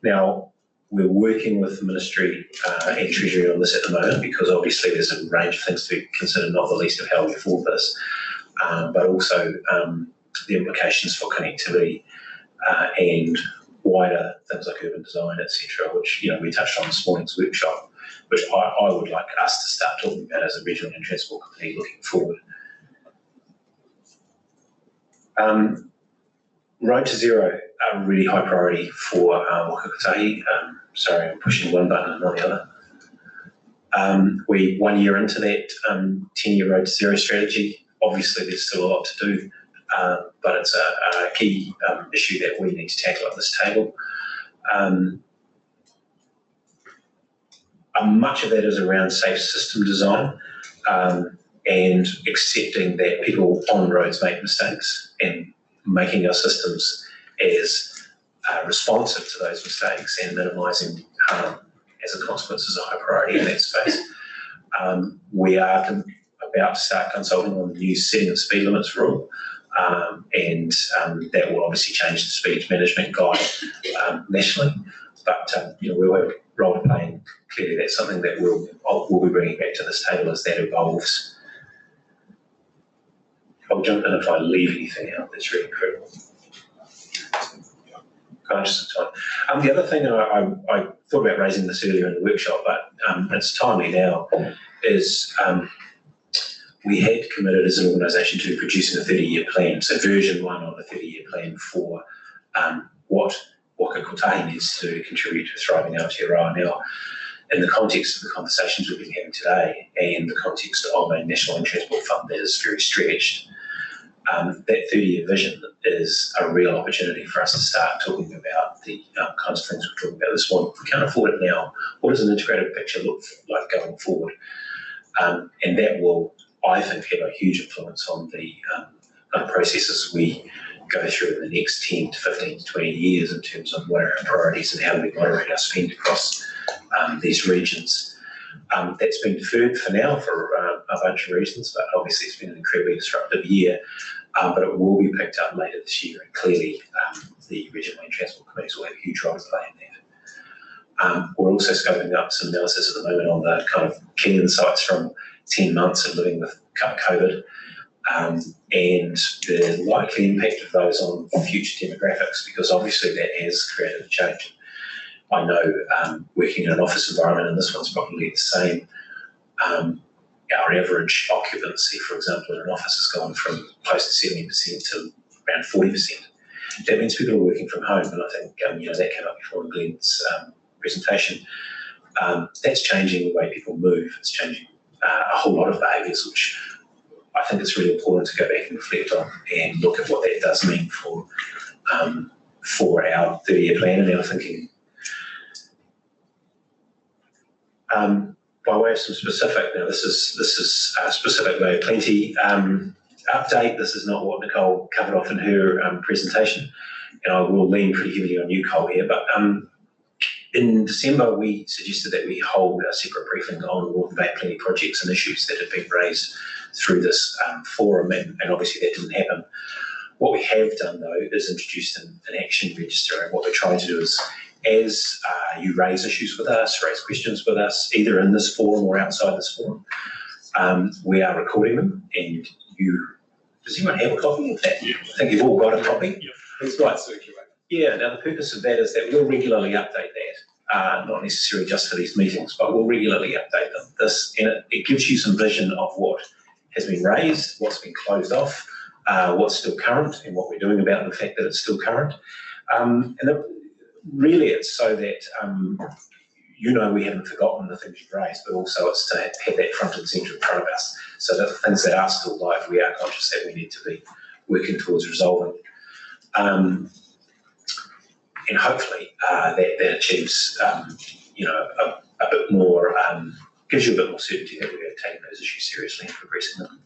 Now, we're working with the Ministry and Treasury on this at the moment, because obviously there's a range of things to consider, not the least of how we afford this, but also the implications for connectivity and wider things like urban design, etc., which we touched on this morning's workshop, which I would like us to start talking about as a regional and transport company looking forward. Road to Zero, a really high priority for Waka Kotahi. Sorry, I'm pushing one button and not the other. We 1 year into that 10-year Road to Zero strategy. Obviously, there's still a lot to do, but it's a key issue that we need to tackle at this table. Much of that is around safe system design and accepting that people on roads make mistakes, and making our systems as responsive to those mistakes and minimising harm as a consequence is a high priority in that space. We are about to start consulting on the new setting of speed limits rule, and that will obviously change the speed management guide nationally. But we'll have a role to play, and clearly that's something that we'll be bringing back to this table as that evolves. I'll jump in if I leave anything out that's really critical. Conscious of time. The other thing that I thought about raising this earlier in the workshop, but it's timely now, is we had committed as an organisation to producing a 30-year plan, so version 1 of a 30-year plan for what Waka Kotahi needs to contribute to a thriving Aotearoa. Now, in the context of the conversations we've been having today, and the context of a National Land Transport Fund that is very stretched, that 30-year vision is a real opportunity for us to start talking about the kinds of things we're talking about this morning. If we can't afford it now, what does an integrated picture look like going forward? And that will, I think, have a huge influence on the processes we go through in the next 10 to 15 to 20 years in terms of what are our priorities and how do we moderate our spend across these regions. That's been deferred for now for a bunch of reasons, but obviously it's been an incredibly disruptive year, but it will be picked up later this year, and clearly the regional and transport committees will have a huge role to play in that. We're also scoping up some analysis at the moment on the kind of key insights from 10 months of living with COVID, and the likely impact of those on future demographics, because obviously that has created a change. I know working in an office environment, and this one's probably the same, our average occupancy, for example, in an office has gone from close to 70% to around 40%. That means people are working from home, and I think that came up before in Glenn's presentation. That's changing the way people move. It's changing a whole lot of behaviours, which I think it's really important to go back and reflect on and look at what that does mean for our 30-year plan and our thinking. By way of some specific, now this is a specific Way of Plenty update. This is not what Nicole covered off in her presentation, and I will lean pretty heavily on you, Cole, here. But in December, we suggested that we hold a separate briefing on Northern Bay Plenty projects and issues that have been raised through this forum, and obviously that didn't happen. What we have done, though, is introduced an action register, and what we're trying to do is, as you raise issues with us, raise questions with us, either in this forum or outside this forum, we are recording them, and does anyone have a copy of that? I think you've all got a copy. That's right. Circulate. Yeah, now the purpose of that is that we'll regularly update that, not necessarily just for these meetings, but we'll regularly update them. And it gives you some vision of what has been raised, what's been closed off, what's still current, and what we're doing about the fact that it's still current. Really it's so that we haven't forgotten the things you've raised, but also it's to have that front and centre in front of us, so that the things that are still live, we are conscious that we need to be working towards resolving. And hopefully that achieves, a bit more, gives you a bit more certainty that we're going to take those issues seriously and progressing them.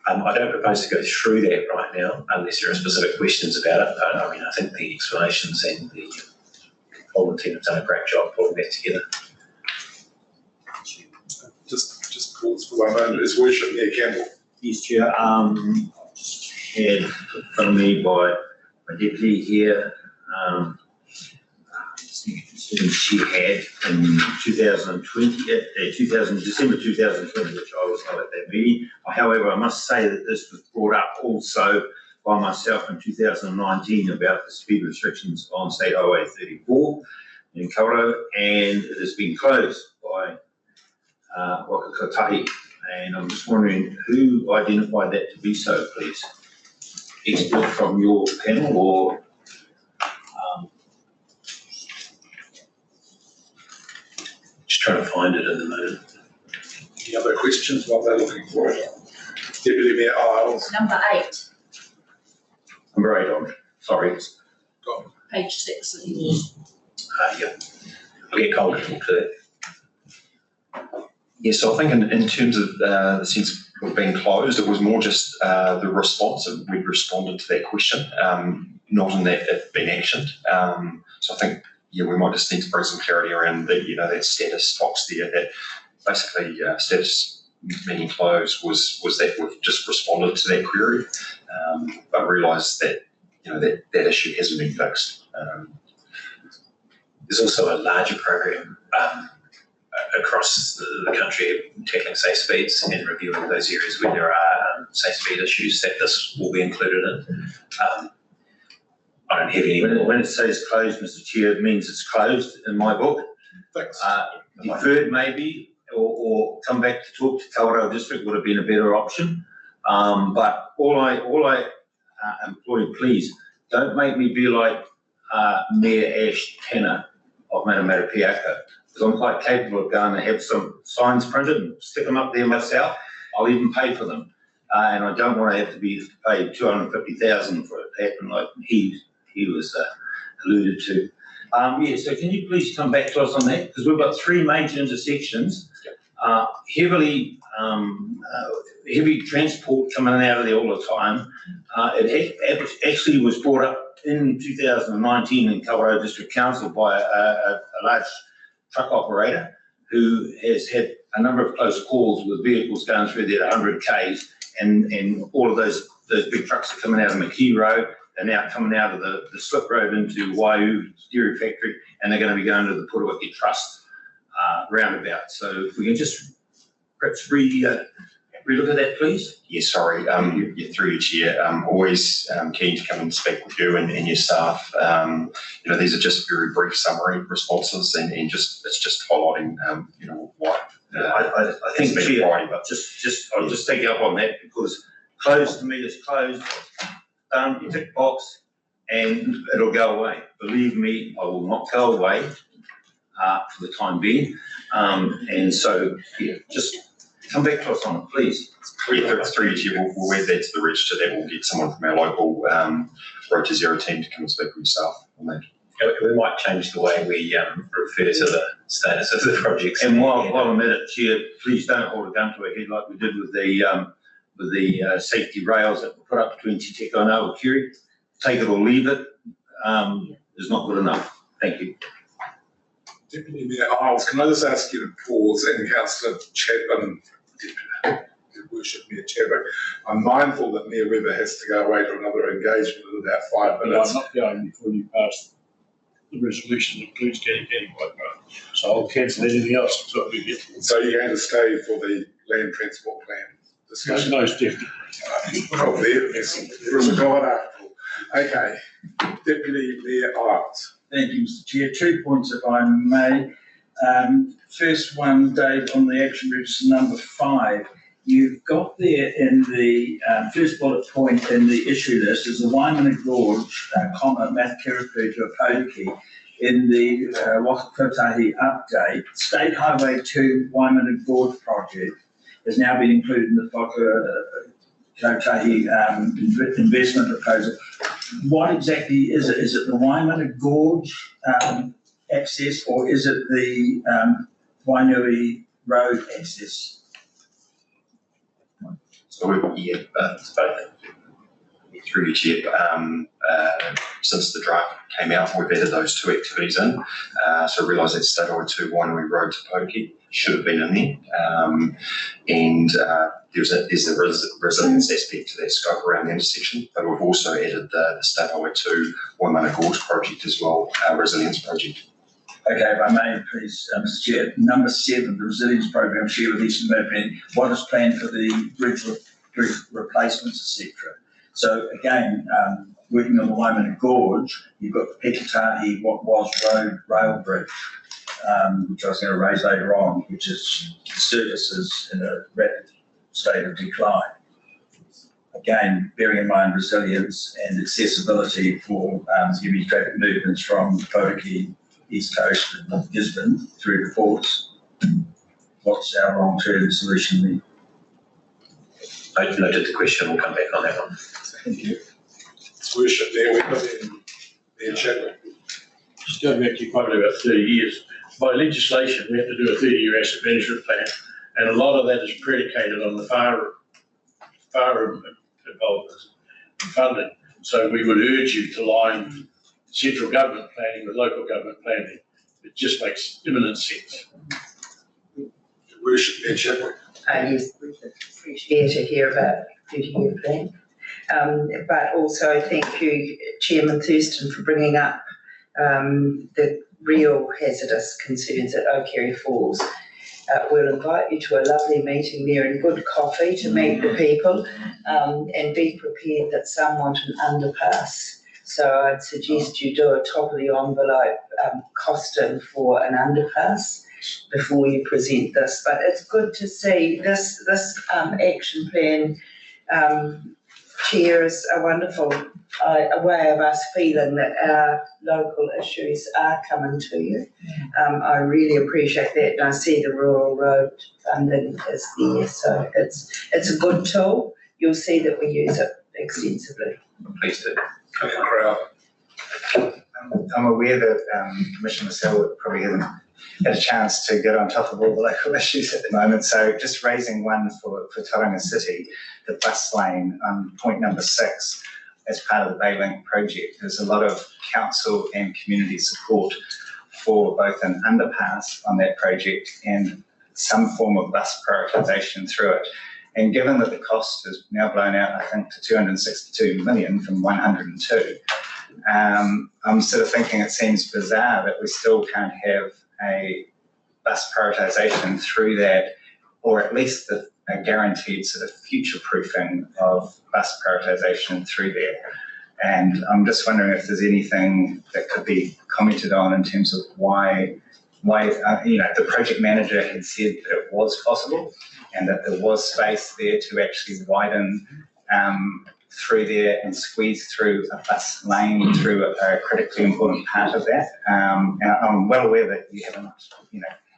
I don't propose to go through that right now unless there are specific questions about it. But I think the explanations and the Holland team have done a great job pulling that together. Just pause for one moment. Is Worship Mayor Campbell? Yes, Chair. Just had put in front of me by my deputy here. She had in 2020, December 2020, which I was not at that meeting. However, I must say that this was brought up also by myself in 2019 about the speed restrictions on State Highway 34 in Co2, and it has been closed by Wakakatahi. And I'm just wondering who identified that to be so, please? Expert from your panel or? Just trying to find it at the moment. Any other questions while they're looking for it? Deputy Mayor Isles. Number 8, Number 8 on, sorry. page 6. Yeah, I'll get Cole to talk to that. Yeah, so I think in terms of the sense of being closed, it was more just the response, and we'd responded to that question, not in that it been actioned. So I think, we might just need to bring some clarity around that status box there, that basically status meaning closed was that we've just responded to that query, but realised that, that issue hasn't been fixed. There's also a larger program across the country tackling safe speeds and reviewing those areas where there are safe speed issues that this will be included in. I don't have any more. When it says closed, Mr. Chair, it means it's closed in my book. Thanks. Deferred maybe, or come back to talk to Kawerau District would have been a better option. But all I implore you, please, don't make me be like Mayor Ash Tanner of Manamarapiaka, because I'm quite capable of going and have some signs printed and stick them up there myself. I'll even pay for them. And I don't want to have to be paid $250,000 for it to happen like he was alluded to. So can you please come back to us on that? Because we've got 3 major intersections, heavy transport coming out of there all the time. It actually was brought up in 2019 in Kawerau District Council by a large truck operator who has had a number of close calls with vehicles going through there at 100 Ks, and all of those big trucks are coming out of McKee Road. They're now coming out of the slip road into Waiu Dairy Factory, and they're going to be going to the Purawaki Trust roundabout. So if we can just perhaps relook at that, please. Yeah, sorry, you're through your chair. Always keen to come and speak with you and your staff. These are just very brief summary responses, and it's just highlighting, what I think, Chair, I'll just take you up on that, because closed to me is closed. You tick box and it'll go away. Believe me, I will not go away for the time being. And so, just come back to us on it, please. Yeah, through your chair, we'll add that to the register. That we'll get someone from our local Road to Zero team to come and speak with your staff on that. We might change the way we refer to the status of the projects. And while I'm at it, Chair, please don't hold a gun to our head like we did with the safety rails that were put up between Titeko and Awakiri. Take it or leave it is not good enough. Thank you. Deputy Mayor Isles, can I just ask you to pause, and Councillor Chapman, Worship Mayor Chapman, I'm mindful that Mayor Webber has to go away to another engagement in about 5 minutes. I'm not going before you pass the resolution that includes getting anyway, so I'll cancel anything else until we get. So you're going to stay for the land transport plan discussion? Most definitely. Well, there is a God after all. Okay, Deputy Mayor Isles. Thank you, Mr Chair. 2 points, if I may. First one, Dave, on the action register number 5. You've got there in the first bullet point in the issue list is the Waimana Gorge, Mathkirapū to Apotiki. In the Whakakotahi update, State Highway 2 Waimana Gorge project has now been included in the Whakakotahi investment proposal. What exactly is it? Is it the Waimana Gorge access, or is it the Wainui Road access? So it's both. Through your chair, since the draft came out, we've added those 2 activities in. So I realise that State Highway 2 Wainui Road to Potiki should have been in there. There's the resilience aspect to that scope around the intersection, but we've also added the State Highway 2 Waimana Gorge project as well, resilience project. Okay, if I may, please, Mr Chair. Number 7, the resilience program share with Eastern Bay. What is planned for the bridge replacements, etc.? So again, working on the Waimana Gorge, you've got the Pekatahi, what was rail bridge, which I was going to raise later on, which is the service is in a rapid state of decline. Again, bearing in mind resilience and accessibility for heavy traffic movements from Potiki, East Coast and Gisborne through the ports. What's our long-term solution there? I noted the question, we'll come back on that one. Thank you. Worship there, we put in Chadwick. Just going back to probably about 30 years, by legislation, we have to do a 30-year asset management plan, and a lot of that is predicated on the fire involvement and funding. So we would urge you to line central government planning with local government planning. It just makes imminent sense. Worship there, Chadwick. Yes, we would appreciate to hear about 30-year plan. But also thank you, Chairman Thurston, for bringing up the real hazardous concerns at Oakeri Falls. We'll invite you to a lovely meeting there and good coffee to meet the people and be prepared that some want an underpass. So I'd suggest you do a top of the envelope costing for an underpass before you present this. But it's good to see this action plan shares a wonderful way of us feeling that our local issues are coming to you. I really appreciate that, and I see the rural road funding is there, so it's a good tool. You'll see that we use it extensively. Please do. I'm aware that Commissioner Selwood probably hasn't had a chance to get on top of all the local issues at the moment. So just raising one for Tauranga City, the bus lane on point number 6 as part of the Baylink project. There's a lot of council and community support for both an underpass on that project and some form of bus prioritisation through it. And given that the cost is now blown out, I think, to 262 million from 102, I'm sort of thinking it seems bizarre that we still can't have a bus prioritisation through that, or at least a guaranteed sort of future-proofing of bus prioritisation through there. And I'm just wondering if there's anything that could be commented on in terms of why the project manager had said that it was possible and that there was space there to actually widen through there and squeeze through a bus lane through a critically important part of that. And I'm well aware that you haven't,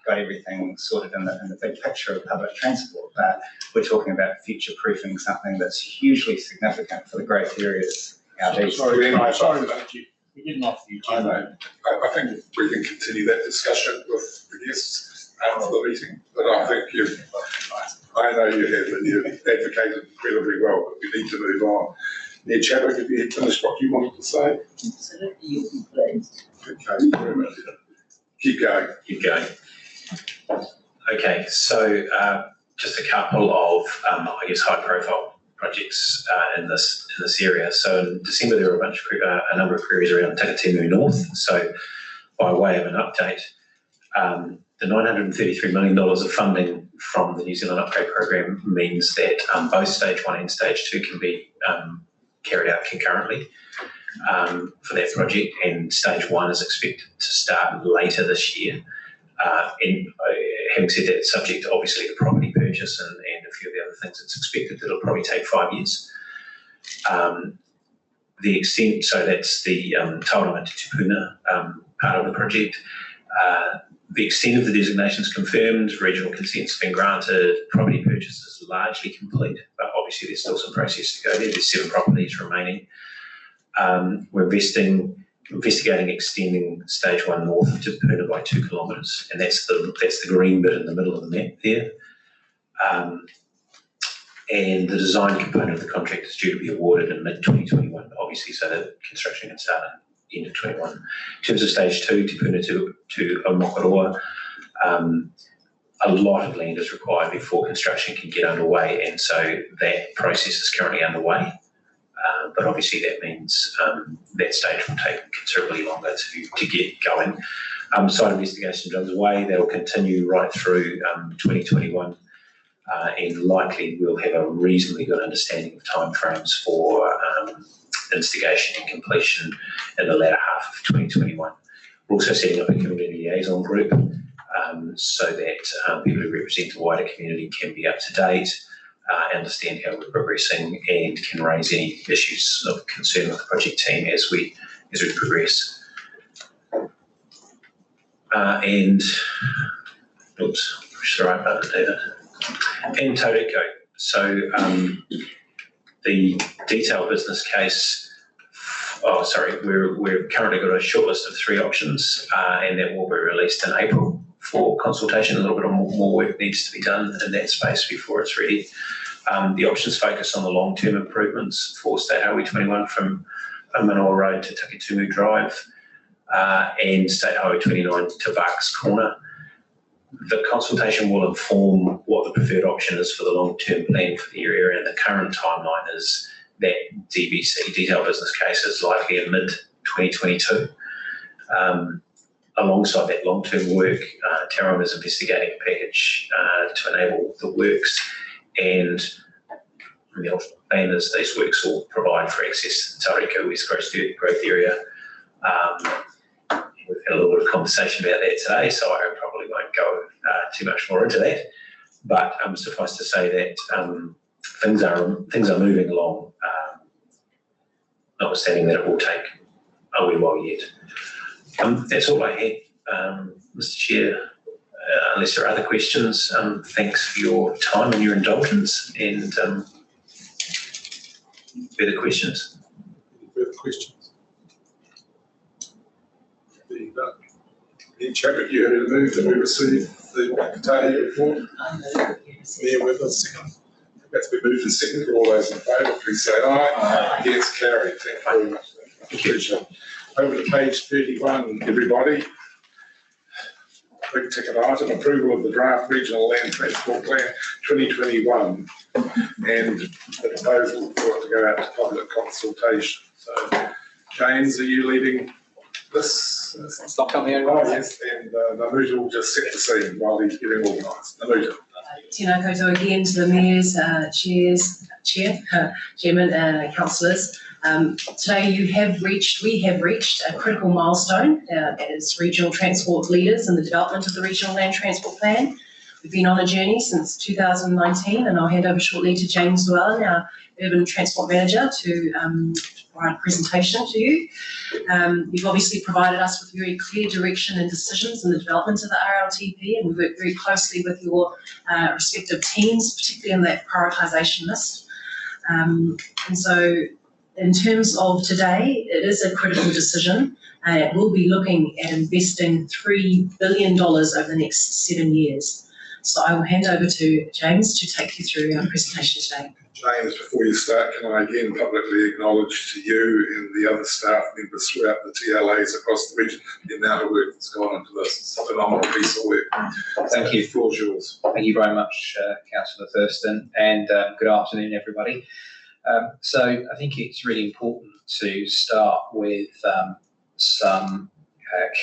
got everything sorted in the big picture of public transport, but we're talking about future-proofing something that's hugely significant for the growth areas out east. Sorry about you. We're getting off the agenda. I know. I think we can continue that discussion with the guests after the meeting, but I think I know you have, and you've advocated incredibly well, but we need to move on. Mayor Chadwick, have you finished what you wanted to say? Absolutely, you'll be pleased. Okay, very much. Keep going. Okay, so just a couple of, high-profile projects in this area. So in December, there were a number of queries around Takatimu North. So by way of an update, the $933 million of funding from the New Zealand Upgrade Program means that both Stage 1 and Stage 2 can be carried out concurrently. for that project, and stage 1 is expected to start later this year. Having said that, subject to obviously the property purchase and a few of the other things, it's expected that it'll probably take 5 years. The extent, so that's the Tauranga to Tupuna part of the project. The extent of the designation is confirmed, regional consent's been granted, property purchase is largely complete, but obviously there's still some process to go there. There's 7 properties remaining. We're investigating extending stage 1 north of Tupuna by 2 kilometres, and that's the green bit in the middle of the map there. And the design component of the contract is due to be awarded in mid-2021, obviously, so that construction can start at the end of 21. In terms of stage 2, Tupuna to Omokoroa, a lot of land is required before construction can get underway, and so that process is currently underway. But obviously that means that stage will take considerably longer to get going. Site investigation is underway. That will continue right through 2021. And likely we'll have a reasonably good understanding of timeframes for instigation and completion in the latter half of 2021. We're also setting up a community liaison group so that people who represent the wider community can be up to date, understand how we're progressing, and can raise any issues of concern with the project team as we progress. And oops, push the right button, David. And Tōreko. So the detailed business case, we've currently got a short list of 3 options, and that will be released in April for consultation. A little bit more work needs to be done in that space before it's ready. The options focus on the long-term improvements for State Highway 21 from Manoa Road to Takitumu Drive, and State Highway 29 to Varks Corner. The consultation will inform what the preferred option is for the long-term plan for the area, and the current timeline is that DBC, detailed business case, is likely in mid-2022. Alongside that long-term work, Tauranga is investigating a package to enable the works, and the ultimate plan is these works will provide for access to the Tōreko West Growth Area. We've had a little bit of conversation about that today, so I probably won't go too much more into that. But suffice to say that things are moving along, notwithstanding that it will take a wee while yet. That's all I had, Mr. Chair. Unless there are other questions, thanks for your time and your indulgence. And further questions? Further questions? In Chapter, you heard a move that we received the Wakatahi report. Mayor with us, second. That's been moved and seconded. All those in favour, please say aye. Aye. Yes, carried. Thank you very much. Appreciate it. Over to page 31, everybody. Big ticket item, approval of the draft regional land transport plan 2021, and the proposal for it to go out to public consultation. So, James, are you leading this? It's not coming in. Oh, yes, and Namuta will just set the scene while he's getting organised. Namuta. Tēnā koutou again to the mayors, chairman, councillors. Today we have reached a critical milestone as regional transport leaders in the development of the regional land transport plan. We've been on a journey since 2019, and I'll hand over shortly to James Llewellyn, our urban transport manager, to provide a presentation to you. You've obviously provided us with very clear direction and decisions in the development of the RLTP, and we work very closely with your respective teams, particularly in that prioritisation list. And so, in terms of today, it is a critical decision. We'll be looking at investing $3 billion over the next 7 years. So I will hand over to James to take you through our presentation today. James, before you start, can I again publicly acknowledge to you and the other staff members throughout the TLAs across the region the amount of work that's gone into this. It's a phenomenal piece of work. Thank you. The floor is yours. Thank you very much, Councillor Thurston, and good afternoon, everybody. So I think it's really important to start with some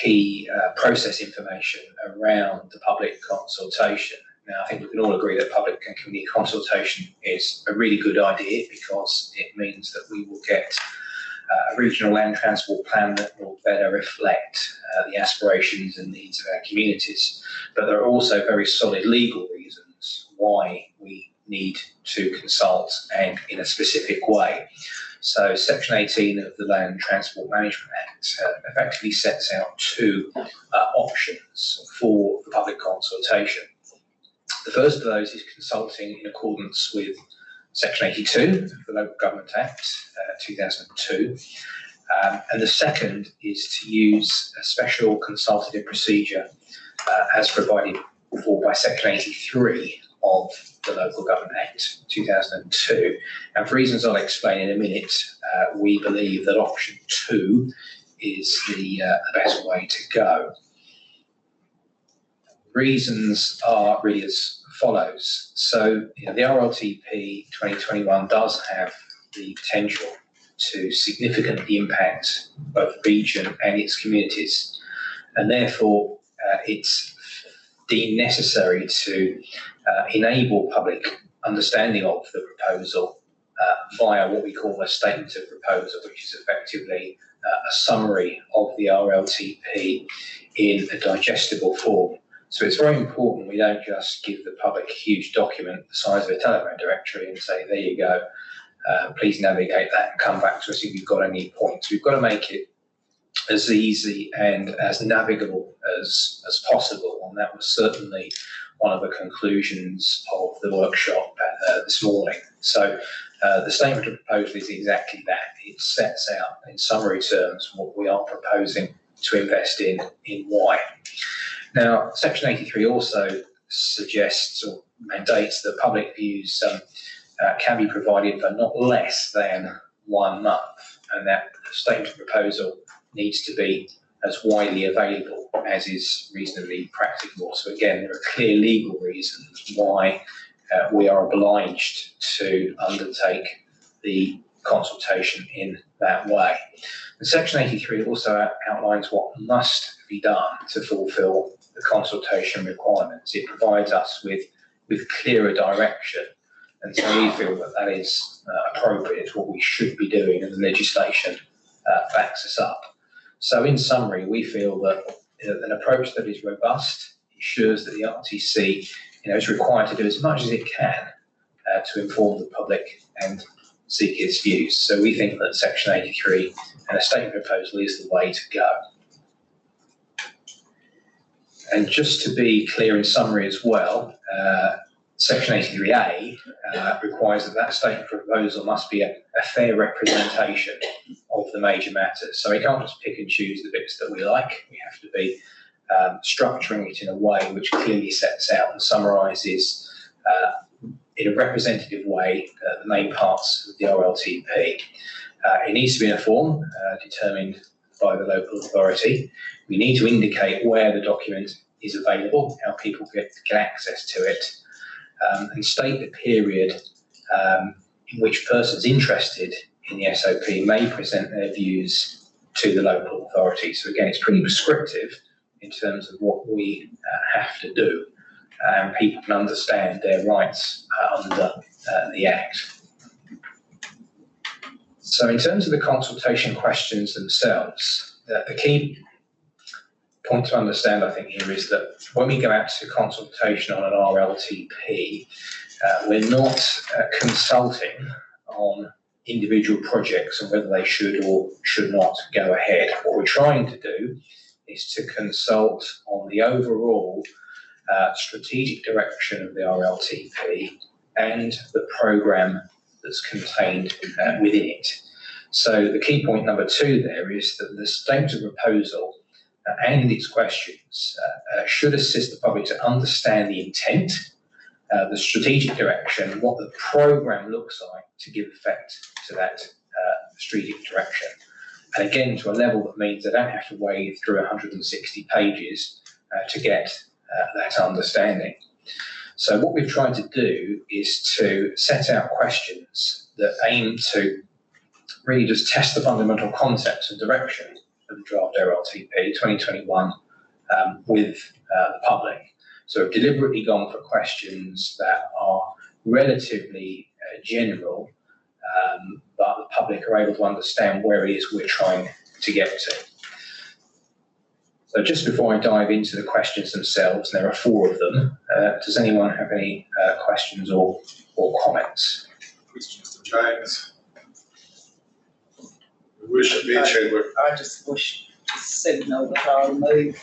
key process information around the public consultation. Now, I think we can all agree that public and community consultation is a really good idea because it means that we will get a regional land transport plan that will better reflect the aspirations and needs of our communities. But there are also very solid legal reasons why we need to consult, and in a specific way. So Section 18 of the Land Transport Management Act effectively sets out two options for the public consultation. The first of those is consulting in accordance with Section 82 of the Local Government Act 2002. And the second is to use a special consultative procedure as provided for by Section 83 of the Local Government Act 2002. And for reasons I'll explain in a minute, we believe that option 2 is the best way to go. Reasons are really as follows. So, the RLTP 2021 does have the potential to significantly impact both the region and its communities, and therefore it's deemed necessary to enable public understanding of the proposal via what we call a statement of proposal, which is effectively a summary of the RLTP in a digestible form. So it's very important we don't just give the public a huge document the size of a telephone directory and say, there you go, please navigate that and come back to us if you've got any points. We've got to make it as easy and as navigable as possible, and that was certainly one of the conclusions of the workshop this morning. So the statement of proposal is exactly that. It sets out in summary terms what we are proposing to invest in why. Now, Section 83 also suggests or mandates that public views can be provided for not less than 1 month, and that the statement of proposal needs to be as widely available as is reasonably practicable. So again, there are clear legal reasons why we are obliged to undertake the consultation in that way. And Section 83 also outlines what must be done to fulfil the consultation requirements. It provides us with clearer direction, and so we feel that that is appropriate, what we should be doing, and the legislation backs us up. So in summary, we feel that an approach that is robust ensures that the RTC is required to do as much as it can to inform the public and seek its views. So we think that Section 83 and a statement proposal is the way to go. And just to be clear in summary as well, Section 83A requires that statement proposal must be a fair representation of the major matters. So we can't just pick and choose the bits that we like. We have to be structuring it in a way which clearly sets out and summarises in a representative way the main parts of the RLTP. It needs to be in a form determined by the local authority. We need to indicate where the document is available, how people get access to it, and state the period in which persons interested in the SOP may present their views to the local authority. So again, it's pretty prescriptive in terms of what we have to do, and people can understand their rights under the Act. So in terms of the consultation questions themselves, the key point to understand, I think, here is that when we go out to consultation on an RLTP, we're not consulting on individual projects and whether they should or should not go ahead. What we're trying to do is to consult on the overall strategic direction of the RLTP and the programme that's contained within it. So the key point number 2 there is that the statement of proposal and its questions should assist the public to understand the intent, the strategic direction, what the programme looks like to give effect to that strategic direction. And again, to a level that means they don't have to wade through 160 pages to get that understanding. So what we've tried to do is to set out questions that aim to really just test the fundamental concepts and direction of the draft RLTP 2021 with the public. So we've deliberately gone for questions that are relatively general but the public are able to understand where it is we're trying to get to. So just before I dive into the questions themselves, there are 4 of them. Does anyone have any questions or comments? Questions to James? Worship Mayor Chadwick. I just wish to signal that I'll move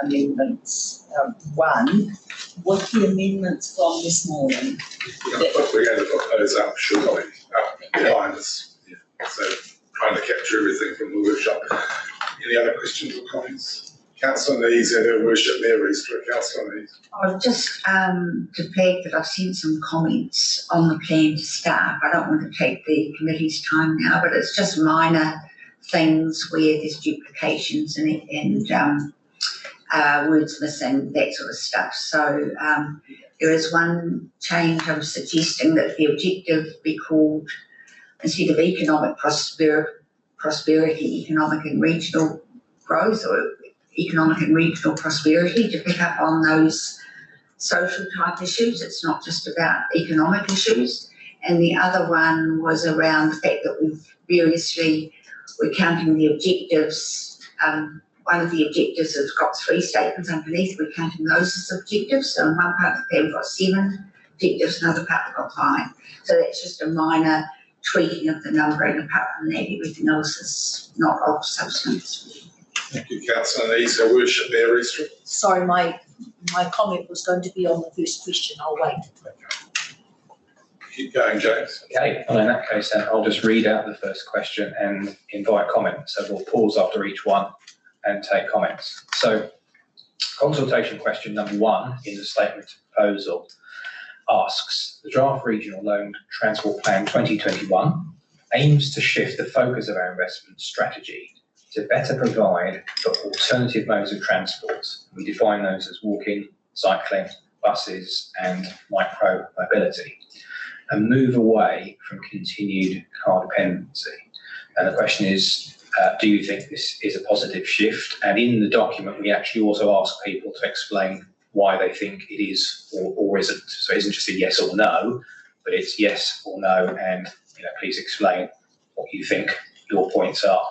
amendments 1 with the amendments from this morning. We're going to put those up shortly, up behind us. Yeah. So trying to capture everything from the workshop. Any other questions or comments? Councillor Nees and her Worship Mayor Easter. Councillor Nees. I've just to flag that I've sent some comments on the plan to staff. I don't want to take the committee's time now, but it's just minor things where there's duplications and words missing, that sort of stuff. So there is one change I'm suggesting that the objective be called, instead of economic prosperity, economic and regional growth, or economic and regional prosperity, to pick up on those social type issues. It's not just about economic issues. And the other one was around the fact that we're counting the objectives. One of the objectives has got 3 statements underneath. We're counting those as objectives. So in one part of the plan we've got 7 objectives, another part we've got 5. So that's just a minor tweaking of the numbering. Apart from that, everything else is not of substance. Thank you, Councillor Nees. Her Worship Mayor Easter. Sorry, my comment was going to be on the first question. I'll wait. Keep going, James. Okay, well in that case then I'll just read out the first question and invite comments. So we'll pause after each one and take comments. So consultation question number 1 in the statement of proposal asks, the draft regional loan transport plan 2021 aims to shift the focus of our investment strategy to better provide for alternative modes of transport. We define those as walking, cycling, buses and micro mobility, and move away from continued car dependency. And the question is, do you think this is a positive shift? And in the document, we actually also ask people to explain why they think it is or isn't. So it isn't just a yes or no, but it's yes or no, and please explain what you think your points are.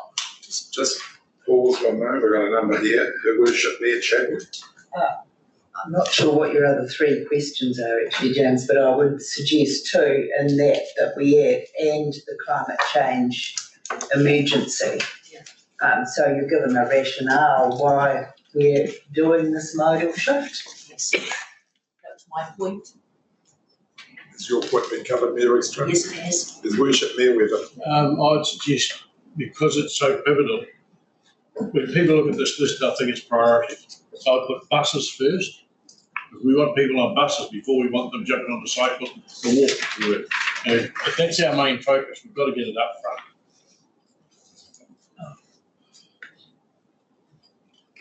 Just pause 1 moment. We've got a number here. Her Worship Mayor Chadwick. I'm not sure what your other 3 questions are actually, James, but I would suggest too in that we add and the climate change emergency. So you've given a rationale why we're doing this modal shift. Yes, that was my point. Has your point been covered, Mayor Easter? Yes, it has. His Worship Mayor Weather. I'd suggest, because it's so pivotal, when people look at this list, I think it's priority. So I'd put buses first. We want people on buses before we want them jumping on the cycle or walk to work. And if that's our main focus, we've got to get it up front.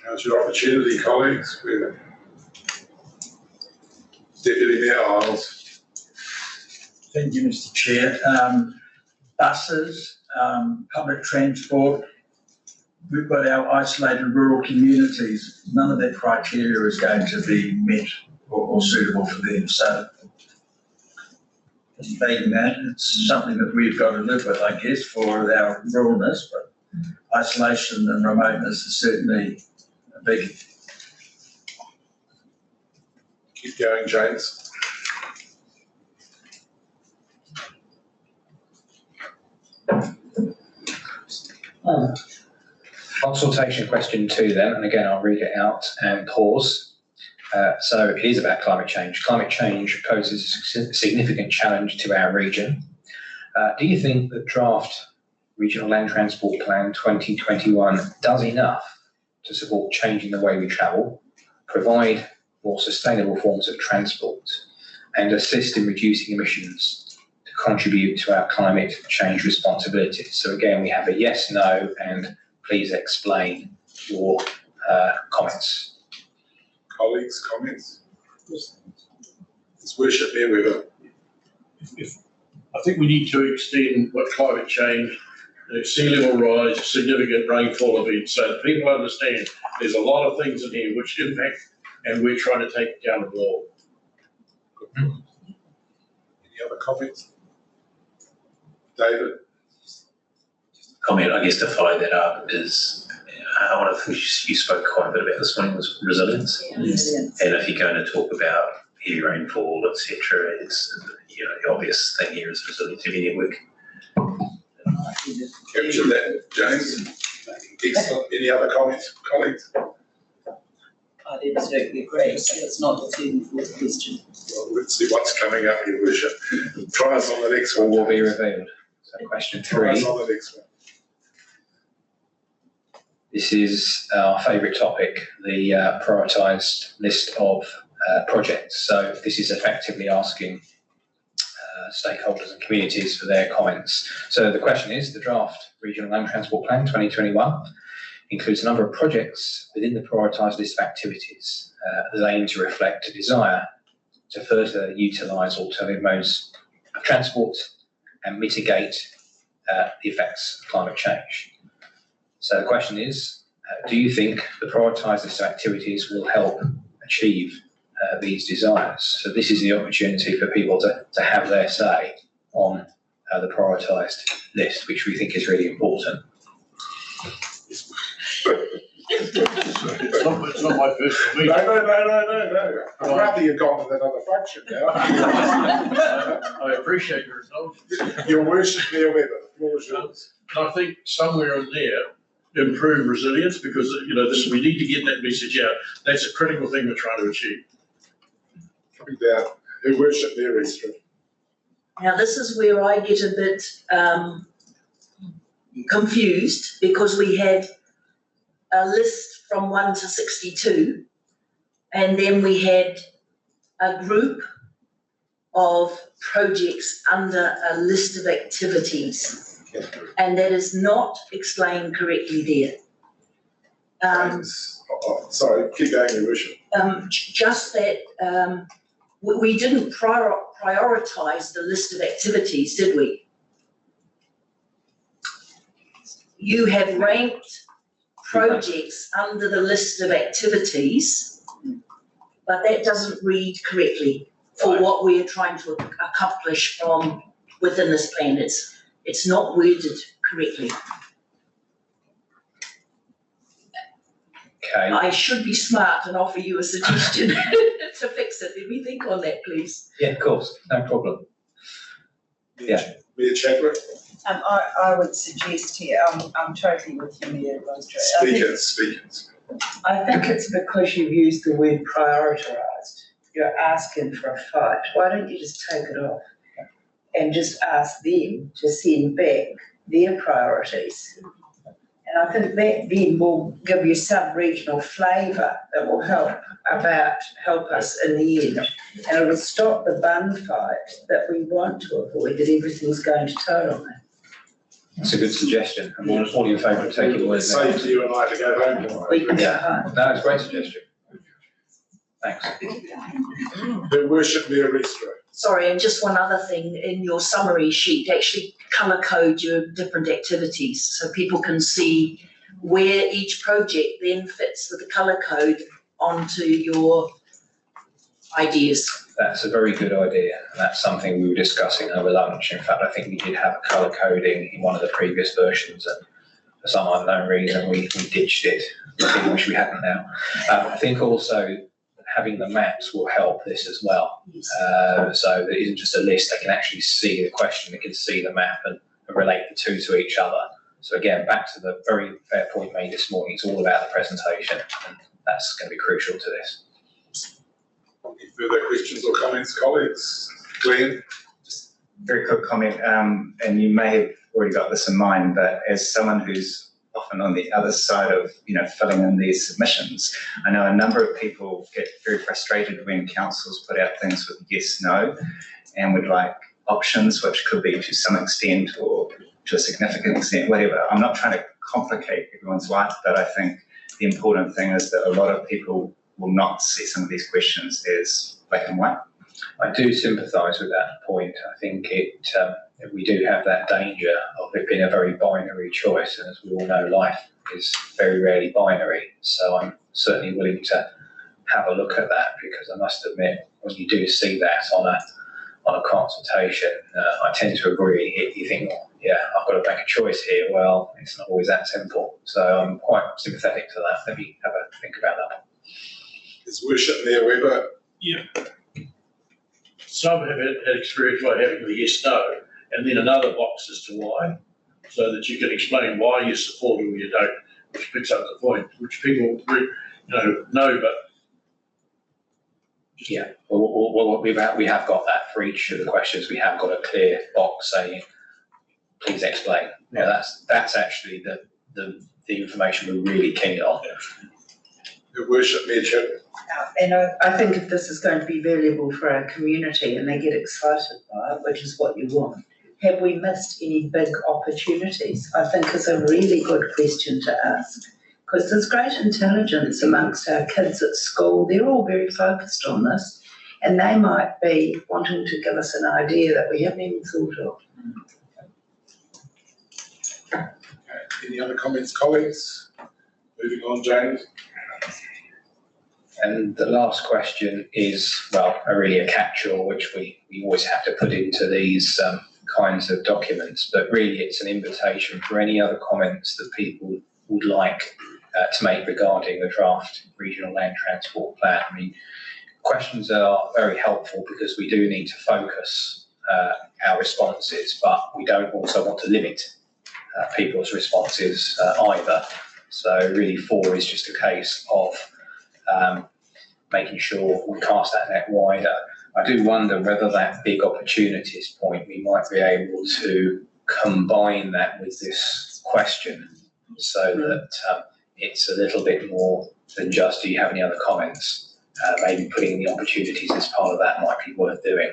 How's your opportunity, colleagues? Deputy Mayor Isles. Thank you, Mr. Chair. Buses, public transport, we've got our isolated rural communities. None of that criteria is going to be met or suitable for them. So, just saying that, it's something that we've got to live with, I guess, for our ruralness, but isolation and remoteness is certainly a big. Keep going, James. Consultation question 2 then, and again I'll read it out and pause. So it is about climate change. Climate change poses a significant challenge to our region. Do you think the draft Regional Land Transport Plan 2021 does enough to support changing the way we travel, provide more sustainable forms of transport, and assist in reducing emissions to contribute to our climate change responsibilities? So again, we have a yes, no, and please explain your comments. Colleagues, comments? His Worship Mayor Weather. I think we need to extend what climate change, sea level rise, significant rainfall events, so that people understand there's a lot of things in here which impact, and we're trying to take down the wall. Any other comments? David? Comment, I guess, to follow that up is, one of the things you spoke quite a bit about this morning was resilience. Resilience. And if you're going to talk about heavy rainfall, etc., it's, the obvious thing here is resilience of your network. Capture that, James. Excellent. Any other comments, colleagues? I'd absolutely agree, so it's not the third and fourth question. Well, let's see what's coming up, Your Worship. Try us on the next one. Will be revealed. So question Try us 3. on the next one. This is our favourite topic, the prioritised list of projects. So this is effectively asking stakeholders and communities for their comments. So the question is, the draft Regional Land Transport Plan 2021 includes a number of projects within the prioritised list of activities that aim to reflect a desire to further utilise alternative modes of transport and mitigate the effects of climate change. So the question is, do you think the prioritised list of activities will help achieve these desires? So this is the opportunity for people to have their say on the prioritised list, which we think is really important. It's not my personal meeting. No. I'd rather you've gone with another function now. I appreciate your indulgence. Your Worship, Mayor Webber, the floor is yours. And I think somewhere in there, improve resilience, because, we need to get that message out. That's a critical thing we're trying to achieve. Coming down, Her Worship, Mayor Eastridge. Now, this is where I get a bit confused, because we had a list from 1 to 62, and then we had a group of projects under a list of activities, and that is not explained correctly there. Sorry, keep going, Your Worship. Just that we didn't prioritise the list of activities, did we? You have ranked projects under the list of activities, but that doesn't read correctly for what we're trying to accomplish from within this plan. It's not worded correctly. Okay. I should be smart and offer you a suggestion to fix it. Let me think on that, please. Yeah, of course, no problem. Yeah. Mayor Chadwick. I would suggest here, I'm totally with you, Mayor Rosetree. Speakers. I think it's because you've used the word prioritised. You're asking for a fight. Why don't you just take it off and just ask them to send back their priorities? And I think that then will give you some regional flavour that will help us in the end. And it will stop the bun fight that we want to avoid, that everything's going to toe on it. That's a good suggestion. I'm all in favour of taking words. Save to you and I to go home tomorrow. We can go home. No, it's a great suggestion. Thanks. Her Worship, Mayor Eastridge. Sorry, and just one other thing, in your summary sheet, actually colour code your different activities so people can see where each project then fits with the colour code onto your ideas. That's a very good idea, and that's something we were discussing over lunch. In fact, I think we did have a colour coding in one of the previous versions, and for some unknown reason we ditched it. I think wish we hadn't now. I think also having the maps will help this as well. So it isn't just a list, they can actually see the question, they can see the map and relate the two to each other. So again, back to the very fair point made this morning, it's all about the presentation, and that's going to be crucial to this. Any further questions or comments, colleagues? Glenn? Just very quick comment, and you may have already got this in mind, but as someone who's often on the other side of, filling in these submissions, I know a number of people get very frustrated when councils put out things with yes, no, and would like options, which could be to some extent or to a significant extent, whatever. I'm not trying to complicate everyone's life, but I think the important thing is that a lot of people will not see some of these questions as black and white. I do sympathise with that point. I think we do have that danger of it being a very binary choice, and as we all know, life is very rarely binary. So I'm certainly willing to have a look at that, because I must admit, when you do see that on a consultation, I tend to agree. You think, well, yeah, I've got to make a choice here. Well, it's not always that simple. So I'm quite sympathetic to that. Let me have a think about that. Is Worship Mayor Weber? Some have had experience by having the yes, no, and then another box as to why, so that you can explain why you support or you don't, which picks up the point, which people, know, but. Yeah, well, we have got that for each of the questions. We have got a clear box saying, please explain. Yeah, that's actually the information we're really keen on. Your Worship, Mayor Chapman. And I think if this is going to be valuable for our community and they get excited by it, which is what you want, have we missed any big opportunities? I think is a really good question to ask, because there's great intelligence amongst our kids at school. They're all very focused on this, and they might be wanting to give us an idea that we haven't even thought of. Any other comments, colleagues? Moving on, James. And the last question is, well, really a catch-all, which we always have to put into these kinds of documents, but really it's an invitation for any other comments that people would like to make regarding the draft regional land transport plan. I mean, questions are very helpful because we do need to focus our responses, but we don't also want to limit people's responses either. So really 4 is just a case of making sure we cast that net wider. I do wonder whether that big opportunities point, we might be able to combine that with this question so that it's a little bit more than just, do you have any other comments? Maybe putting the opportunities as part of that might be worth doing.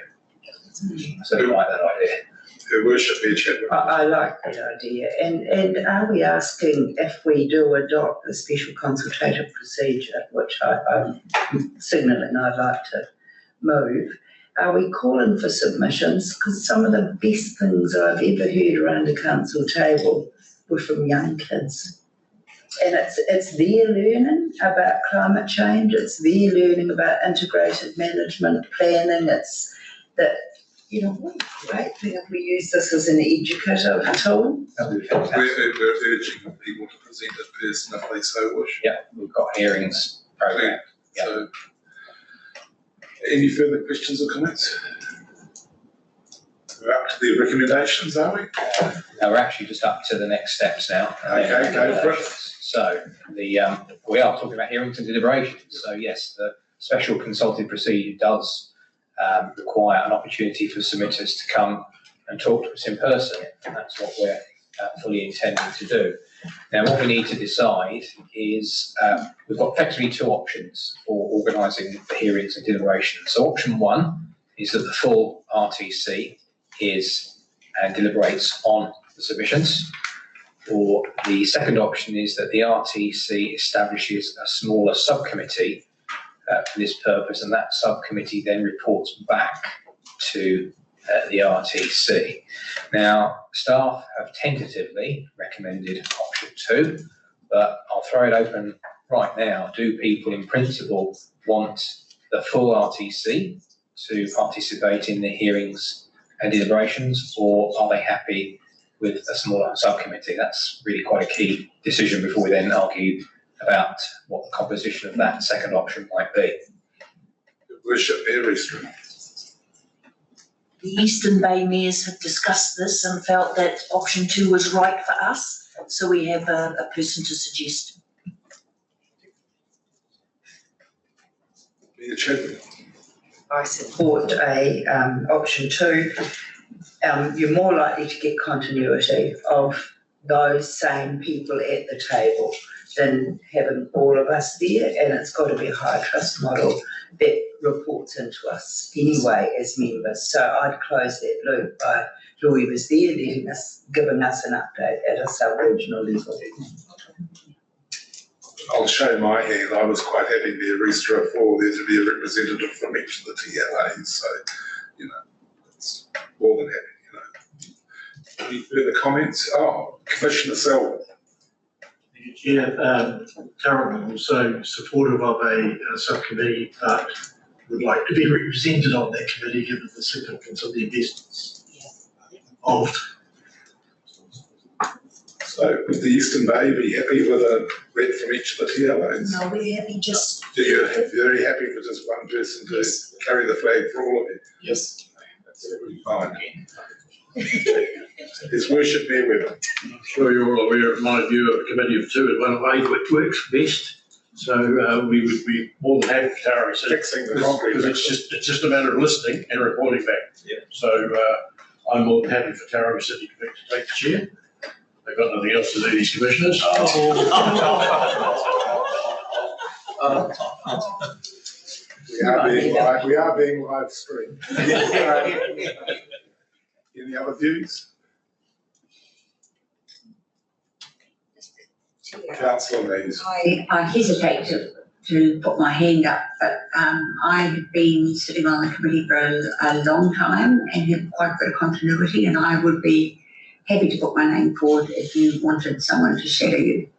So you like that idea? Your Worship, Mayor Chapman. I like that idea. And are we asking if we do adopt the special consultative procedure, which I'm signalling I'd like to move, are we calling for submissions? Because some of the best things I've ever heard around a council table were from young kids. And it's their learning about climate change, it's their learning about integrated management planning, it's that, what a great thing if we use this as an educative tool. We're urging people to present in person if they so wish. Yeah, we've got hearings programmed. Yeah. So, any further questions or comments? We're up to the recommendations, are we? Now we're actually just up to the next steps now. Okay, go for it. So we are talking about hearings and deliberations. So yes, the special consultative procedure does require an opportunity for submitters to come and talk to us in person, and that's what we're fully intending to do. Now, what we need to decide is we've got effectively 2 options for organising the hearings and deliberations. So option 1 is that the full RTC is and deliberates on the submissions, or the second option is that the RTC establishes a smaller subcommittee for this purpose, and that subcommittee then reports back to the RTC. Now, staff have tentatively recommended option 2, but I'll throw it open right now. Do people in principle want the full RTC to participate in the hearings and deliberations, or are they happy with a smaller subcommittee? That's really quite a key decision before we then argue about what the composition of that second option might be. Your Worship, Mayor Eastern. The Eastern Bay mayors have discussed this and felt that option 2 was right for us, so we have a person to suggest. Mayor Chapman. I support option 2. You're more likely to get continuity of those same people at the table than having all of us there, and it's got to be a high trust model that reports into us anyway as members. So I'd close that loop by whoever's there giving us an update at a sub-regional level. I'll show my hand. I was quite happy there, Easter, for there to be a representative from each of the TLAs. So, it's more than happy, Any further comments? Oh, Commissioner Selwyn. Thank you, Chair. Currently also supportive of a subcommittee, but would like to be represented on that committee given the significance of the investments involved. So would the Eastern Bay be happy with a rep from each of the TLAs? No, we're happy just, You're very happy for just one person to Yes. carry the flag for all of you? yes. That's absolutely fine. His worship Mayor Webber. I'm sure you're all aware of my view of a committee of two is one way which works best. So we would be more than happy for Tara to sit. Fixing the concrete. Because it's just a matter of listening and reporting back. Yeah. So I'm more than happy for Tara to sit to take the chair. They've got nothing else to do, these commissioners. We are being live streamed. Any other views? Councillor Mays. I hesitate to put my hand up, but I have been sitting on the committee for a long time and have quite a bit of continuity, and I would be happy to put my name forward if you wanted someone to shadow you.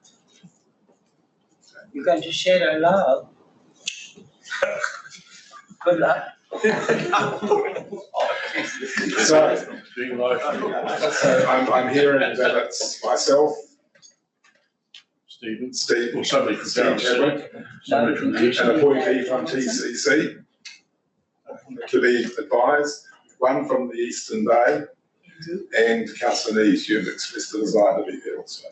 You're going to shadow love. Good luck. So I'm hearing that it's myself, Stephen. Steve, Or somebody from Steve Tara. Chadwick, Somebody from the an appointee from TCC, to be advised, one from the Eastern Bay, and Councillor Neves, you've expressed a desire to be there also.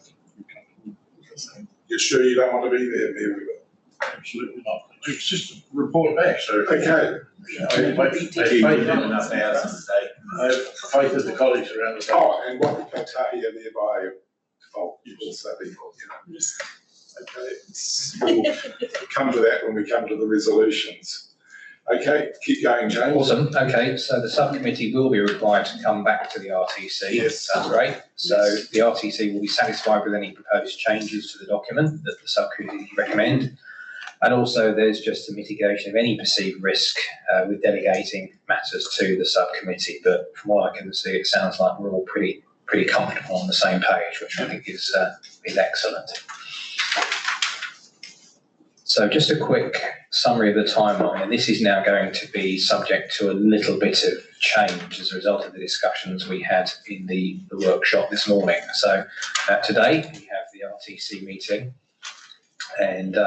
You're sure you don't want to be there, Mayor Webber? Absolutely not. It's just a report back, so. Okay. I have faith Enough hours in the day. I have faith in the colleagues around the table. Oh, and what the Kotahi are thereby default, you also be, Okay, we'll come to that when we come to the resolutions. Okay, keep going, James. Awesome. Okay, so the subcommittee will be required to come back to the RTC. Yes. That's great. So the RTC will be satisfied with any proposed changes to the document that the subcommittee recommend. And also there's just a mitigation of any perceived risk with delegating matters to the subcommittee. But from what I can see, it sounds like we're all pretty comfortable on the same page, which I think is excellent. So just a quick summary of the timeline, and this is now going to be subject to a little bit of change as a result of the discussions we had in the workshop this morning. So today we have the RTC meeting and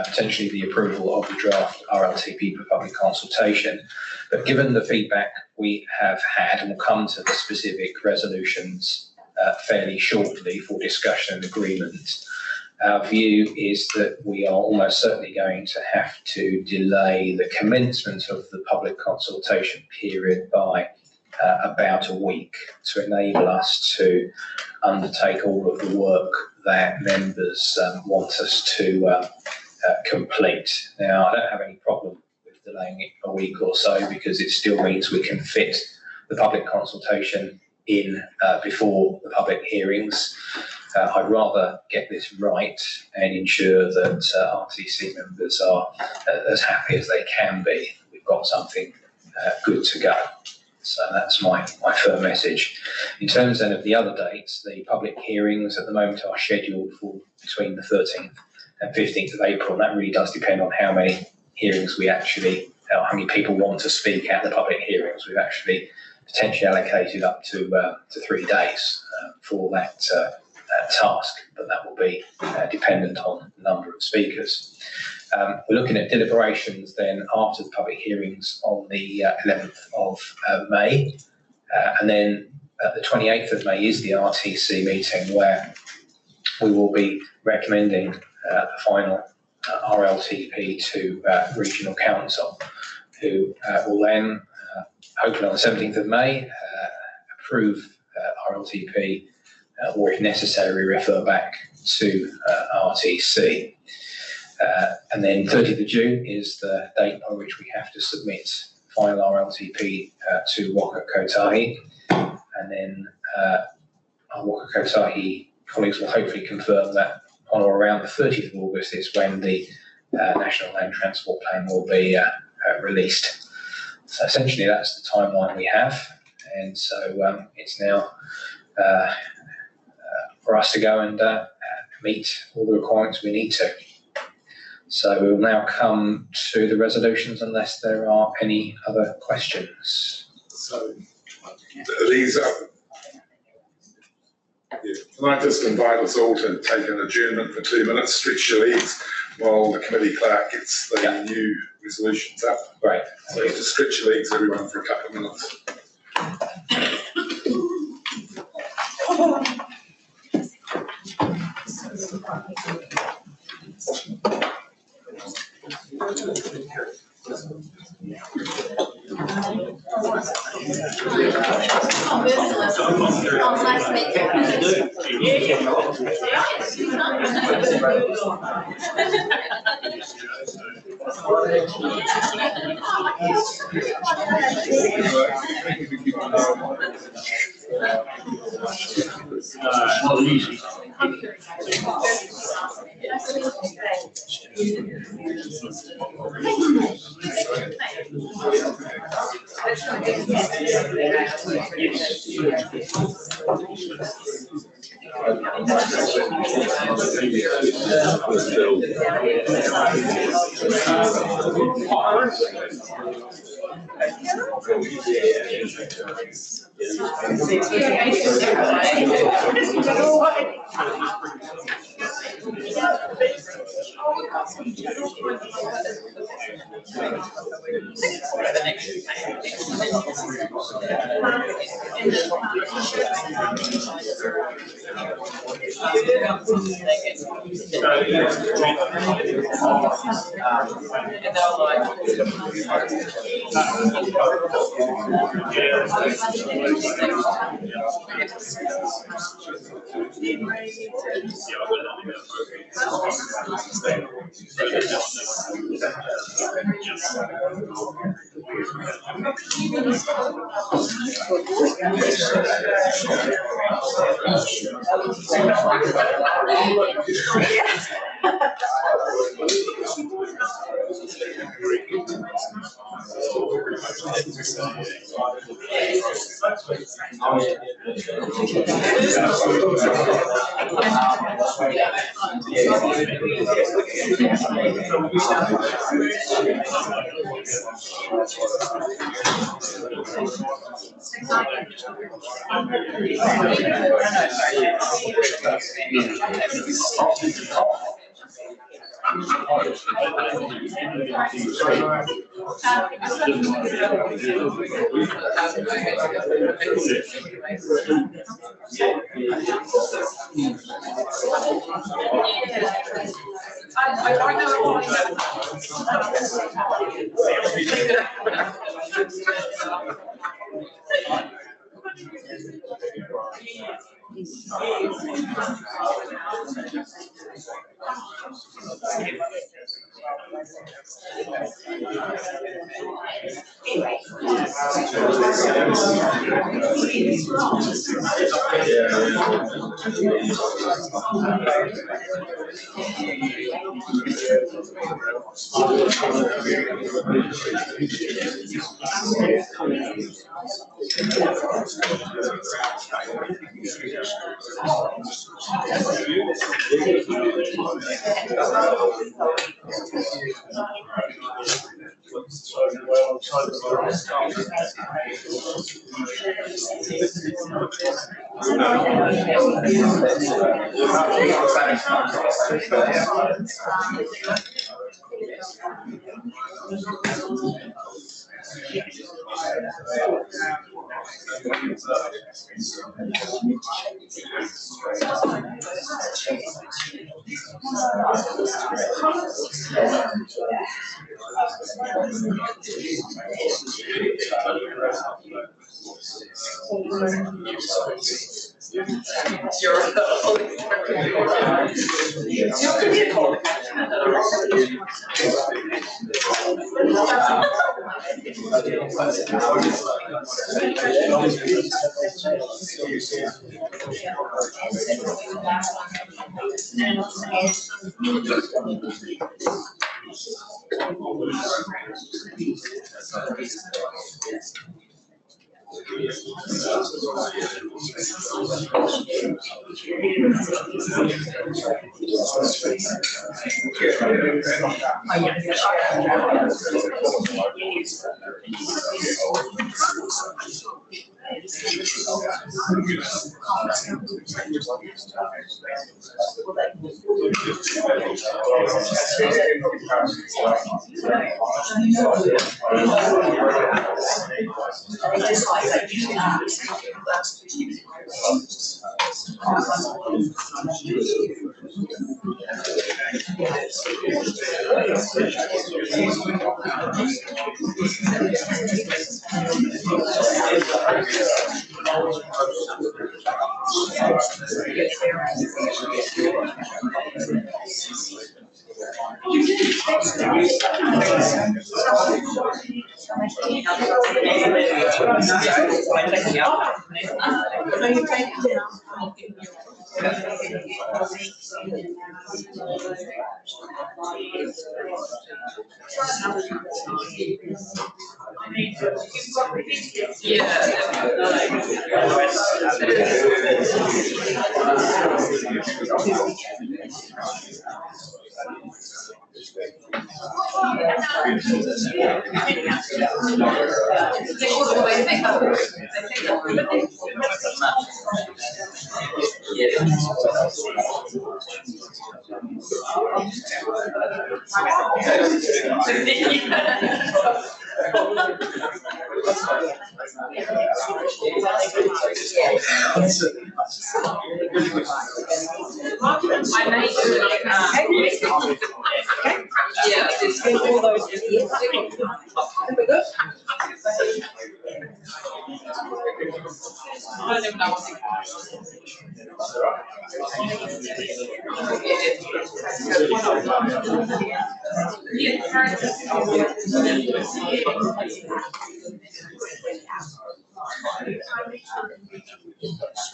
potentially the approval of the draft RLTP for public consultation. But given the feedback we have had, and we'll come to the specific resolutions fairly shortly for discussion and agreement, our view is that we are almost certainly going to have to delay the commencement of the public consultation period by about a week to enable us to undertake all of the work that members want us to complete. Now, I don't have any problem with delaying it a week or so because it still means we can fit the public consultation in before the public hearings. I'd rather get this right and ensure that RTC members are as happy as they can be. We've got something good to go. So that's my firm message. In terms then of the other dates, the public hearings at the moment are scheduled for between the 13th and 15th of April. And that really does depend on how many hearings we actually, how many people want to speak at the public hearings. We've actually potentially allocated up to 3 days for that task, but that will be dependent on the number of speakers. We're looking at deliberations then after the public hearings on the 11th of May, and then the 28th of May is the RTC meeting where we will be recommending the final RLTP to Regional Council, who will then, hopefully on the 17th of May, approve RLTP or if necessary refer back to RTC. And then 30th of June is the date by which we have to submit final RLTP to Waka Kotahi. And then our Waka Kotahi colleagues will hopefully confirm that on or around the 30th of August is when the National Land Transport Plan will be released. So essentially that's the timeline we have. And so it's now for us to go and meet all the requirements we need to. So we'll now come to the resolutions unless there are any other questions. So these are, Yeah. Can I just invite us all to take an adjournment for 2 minutes, stretch your legs while the committee clerk gets the new resolutions up. Right. So just stretch your legs, everyone, for a couple of minutes.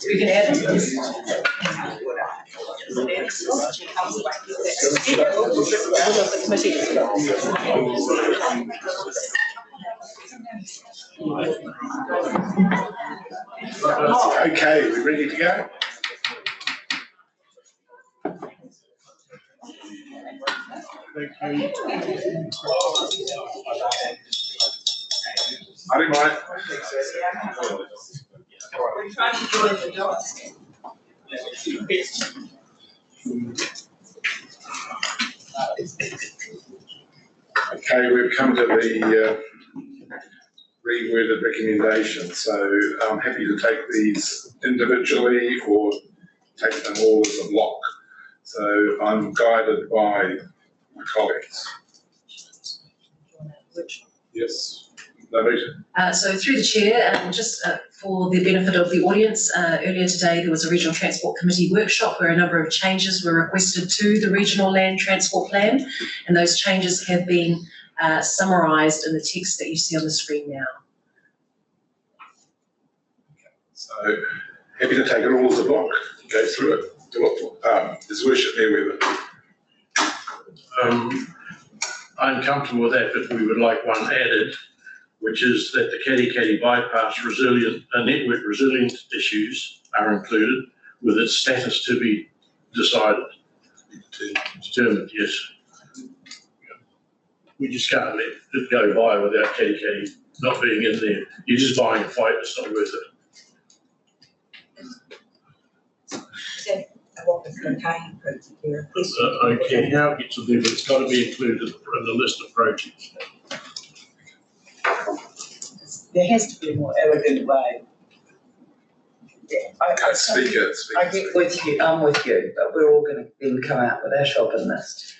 We can add this. Okay, we ready to go? Thank you. I don't mind. We're trying to join the dots. Okay, we've come to the reworded recommendation, so I'm happy to take these individually or take them all as a block. So I'm guided by my colleagues. Yes, Navita? So through the chair, just for the benefit of the audience, earlier today there was a Regional Transport Committee workshop where a number of changes were requested to the Regional Land Transport Plan, and those changes have been summarised in the text that you see on the screen now. So happy to take it all as a block, go through it. His worship there with it. I'm comfortable with that, but we would like one added, which is that the Katikati bypass network resilient issues are included with its status to be decided, determined, yes. We just can't let it go by without Katikati not being in there. You're just buying a fight, it's not worth it. What was contained, particular. I don't care how it gets in there, but it's got to be included in the list of projects. There has to be a more elegant way. Yeah, I get with you, I'm with you, but we're all going to then come out with our shopping list.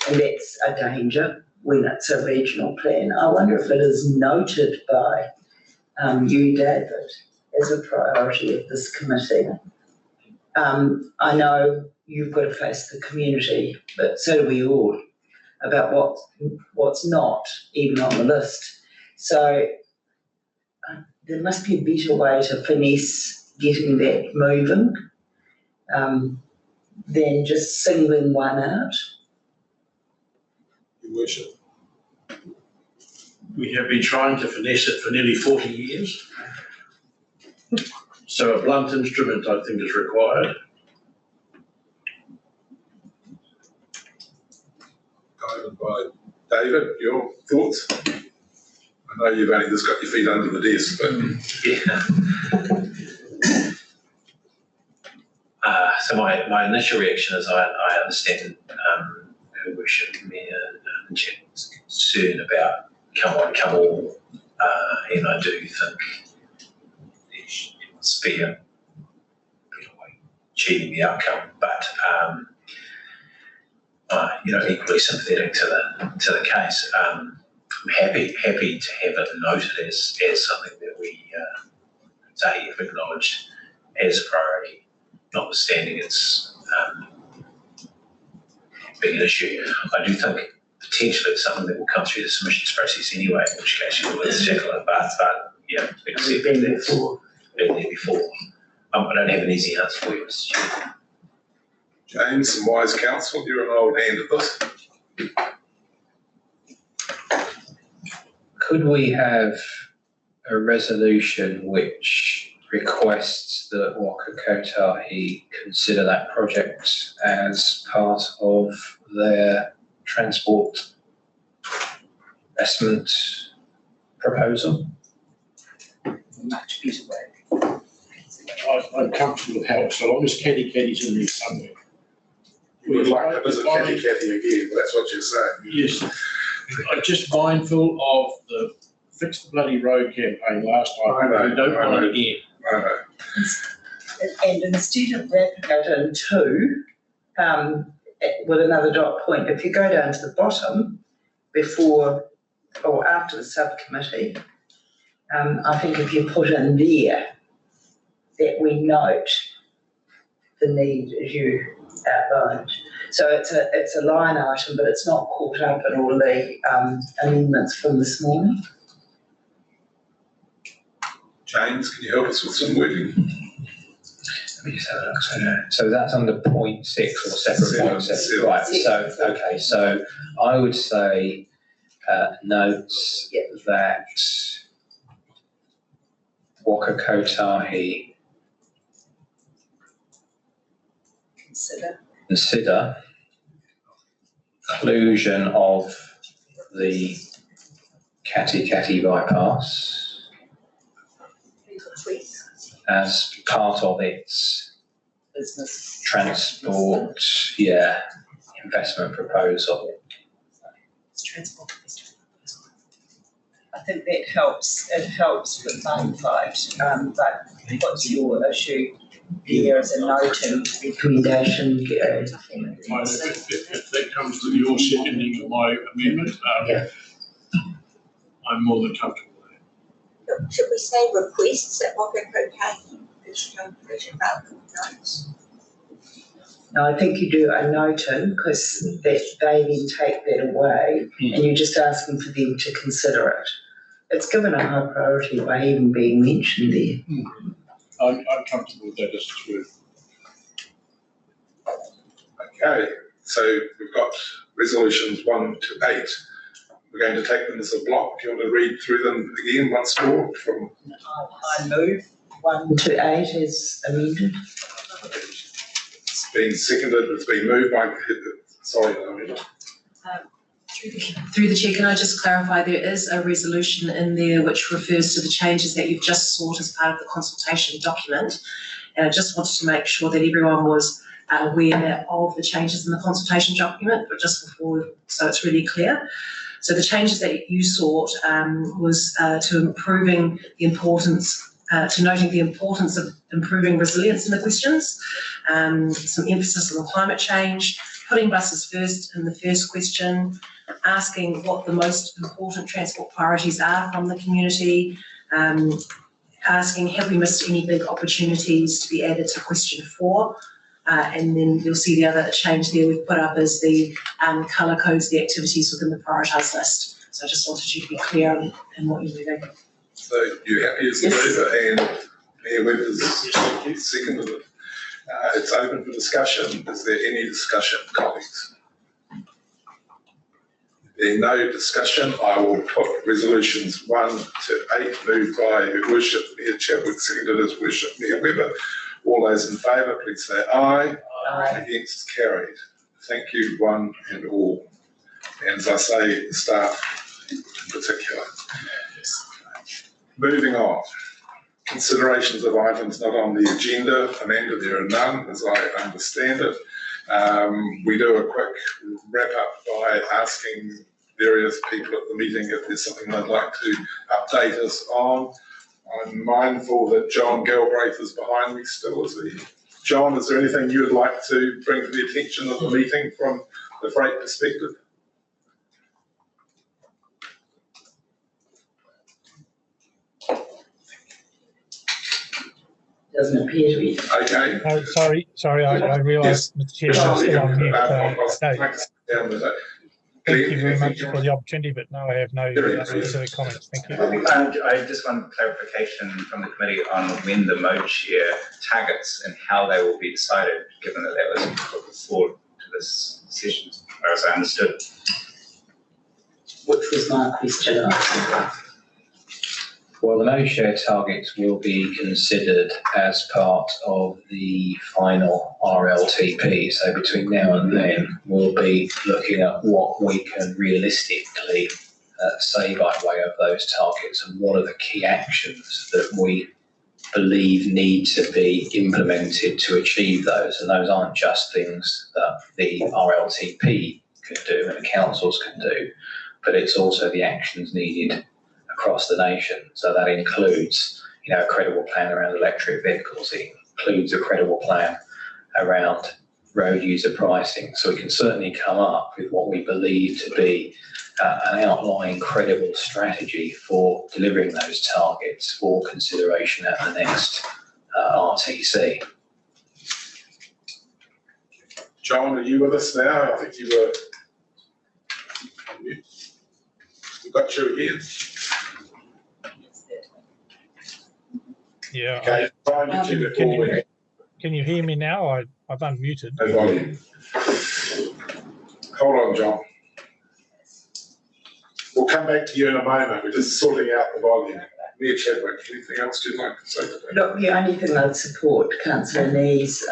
And that's a danger when it's a regional plan. I wonder if it is noted by you, David, as a priority of this committee. I know you've got to face the community, but so do we all, about what's not even on the list. So there must be a better way to finesse getting that moving than just singling one out. Your worship. We have been trying to finesse it for nearly 40 years. So a blunt instrument, I think, is required. Guided by David, your thoughts? I know you've only just got your feet under the desk, but So my initial reaction is I understand Her Worship Mayor Chapman's concern about come on, come all, and I do think it must be a better way of achieving the outcome, but equally sympathetic to the case. I'm happy to have it noted as something that we have acknowledged as a priority, notwithstanding its being an issue. I do think potentially it's something that will come through the submissions process anyway, in which case you'll tackle it, but except that that's been there before. I don't have an easy answer for you, Mr. Chair. James, some wise counsel, you're an old hand at this. Could we have a resolution which requests that Waka Kotahi consider that project as part of their transport investment proposal? Much better way. I'm comfortable with how, so long as Caddy's in there somewhere. You would like to visit Catty again, that's what you're saying. Yes, I'm just mindful of the Fix the Bloody Road campaign last time. I know, We don't I want know. it again. I know. And instead of that, go down two, with another dot point, if you go down to the bottom, before or after the subcommittee, I think if you put in there that we note the need as you outlined. So it's a line item, but it's not caught up in all the amendments from this morning. James, can you help us with some wording? Let me just have a look. So that's under point 6 or separate point 7. Right, so I would say notes that Waka Kotahi consider inclusion of the Kati bypass as part of its business. transport, investment proposal. I think that helps, it helps with hindsight, but what's your issue here as a noting? Recommendation, If that comes to your seconding of my amendment, I'm more than comfortable with that. Should we say requests that Waka Kotahi about notes? No, I think you do a noting because they then take that away and you're just asking for them to consider it. It's given a high priority by even being mentioned there. I'm comfortable with that as true. Okay, so we've got resolutions 1 to 8. We're going to take them as a block. Do you want to read through them again once more from? I move 1 to 8 is amended. It's been seconded, it's been moved by, sorry, Naomi. Through the chair, can I just clarify, there is a resolution in there which refers to the changes that you've just sought as part of the consultation document. And I just wanted to make sure that everyone was aware of the changes in the consultation document, but just before, so it's really clear. So the changes that you sought was to improving the importance, to noting the importance of improving resilience in the questions, some emphasis on climate change, putting buses first in the first question, asking what the most important transport priorities are from the community, asking have we missed any big opportunities to be added to question 4, and then you'll see the other change there we've put up is the colour codes the activities within the prioritised list. So I just wanted you to be clear in what you're moving. So you're happy as the mover and Mayor Webb has seconded it. It's open for discussion. Is there any discussion, colleagues? If there's no discussion, I will put resolutions 1 to 8 moved by Her Worship Mayor Chadwick, seconded as Worship Mayor Webber. All those in favour, please say aye. Aye. Against, carried. Thank you, one and all. And as I say, the staff in particular. Moving on. Considerations of items not on the agenda. Amanda, there are none, as I understand it. We do a quick wrap up by asking various people at the meeting if there's something they'd like to update us on. I'm mindful that John Galbraith is behind me still, is he? John, is there anything you would like to bring to the attention of the meeting from the freight perspective? Doesn't appear to be. Okay. No, sorry, I realised, Mr. Chair, I was still on mute. No. Thank you very much for the opportunity, but no, I have no specific comments. Thank you. I just want clarification from the committee on when the mode share targets and how they will be decided, given that that was put forward to this session, as I understood. Which was my question. Well, the no-share targets will be considered as part of the final RLTP. So between now and then, we'll be looking at what we can realistically say by way of those targets and what are the key actions that we believe need to be implemented to achieve those. And those aren't just things that the RLTP can do and the councils can do, but it's also the actions needed across the nation. So that includes, a credible plan around electric vehicles. It includes a credible plan around road user pricing. So we can certainly come up with what we believe to be an outlying credible strategy for delivering those targets for consideration at the next RTC. John, are you with us now? I think you were. We've got you again. Yeah. Okay, can you hear me now? I've unmuted. No volume. Hold on, John. We'll come back to you in a moment. We're just sorting out the volume. Mayor Chadwick, anything else you'd like to say today? Look, the only thing I'd support Councillor Nee's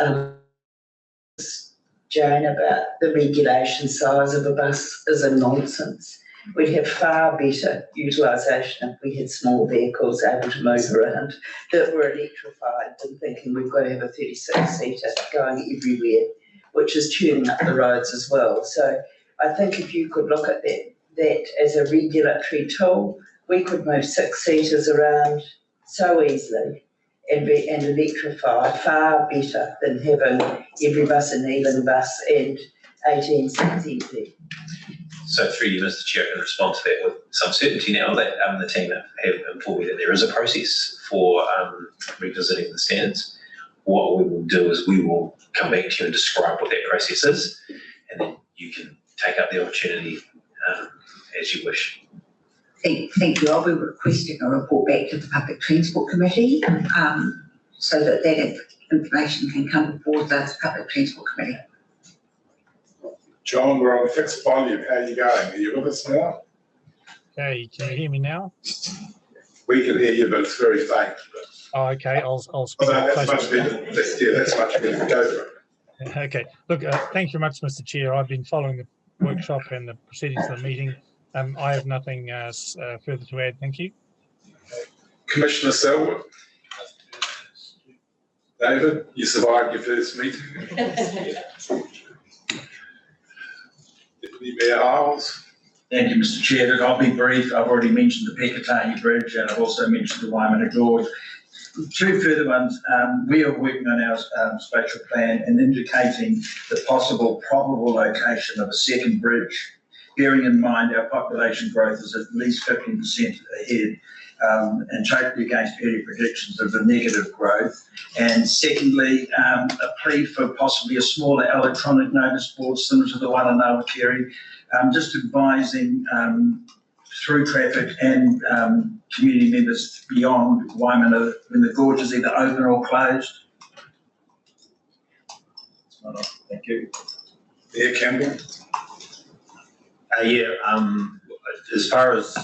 Jane about the regulation size of a bus is a nonsense. We'd have far better utilisation if we had small vehicles able to move around that were electrified than thinking we've got to have a 36-seater going everywhere, which is tuning up the roads as well. So I think if you could look at that as a regulatory tool, we could move 6-seaters around so easily and electrify far better than having every bus an Elan bus and 18 seats empty. So through you, Mr. Chair, in response to that with some certainty now that the team have informed me that there is a process for revisiting the standards. What we will do is we will come back to you and describe what that process is, and then you can take up the opportunity as you wish. Thank you. I'll be requesting a report back to the Public Transport Committee so that information can come before the Public Transport Committee. John, we're on fixed volume. How are you going? Are you with us now? Okay, can you hear me now? We can hear you, but it's very faint. Oh, okay, I'll speak Oh, no, that's closer. much better. That's much better. Go for it. Okay, look, thank you very much, Mr. Chair. I've been following the workshop and the proceedings of the meeting. I have nothing further to add. Thank you. Commissioner Selwood. David, you survived your first meeting. Deputy Mayor Isles. Thank you, Mr. Chair. Look, I'll be brief. I've already mentioned the Pekatahi Bridge and I've also mentioned the Waimana Gorge. Two further ones. We are working on our spatial plan and indicating the possible probable location of a second bridge, bearing in mind our population growth is at least 15% ahead and totally against early predictions of the negative growth. And secondly, a plea for possibly a smaller electronic notice board similar to the one in Awatiri, just advising through traffic and community members beyond Waimana when the gorge is either open or closed. Thank you. Mayor Campbell. As far as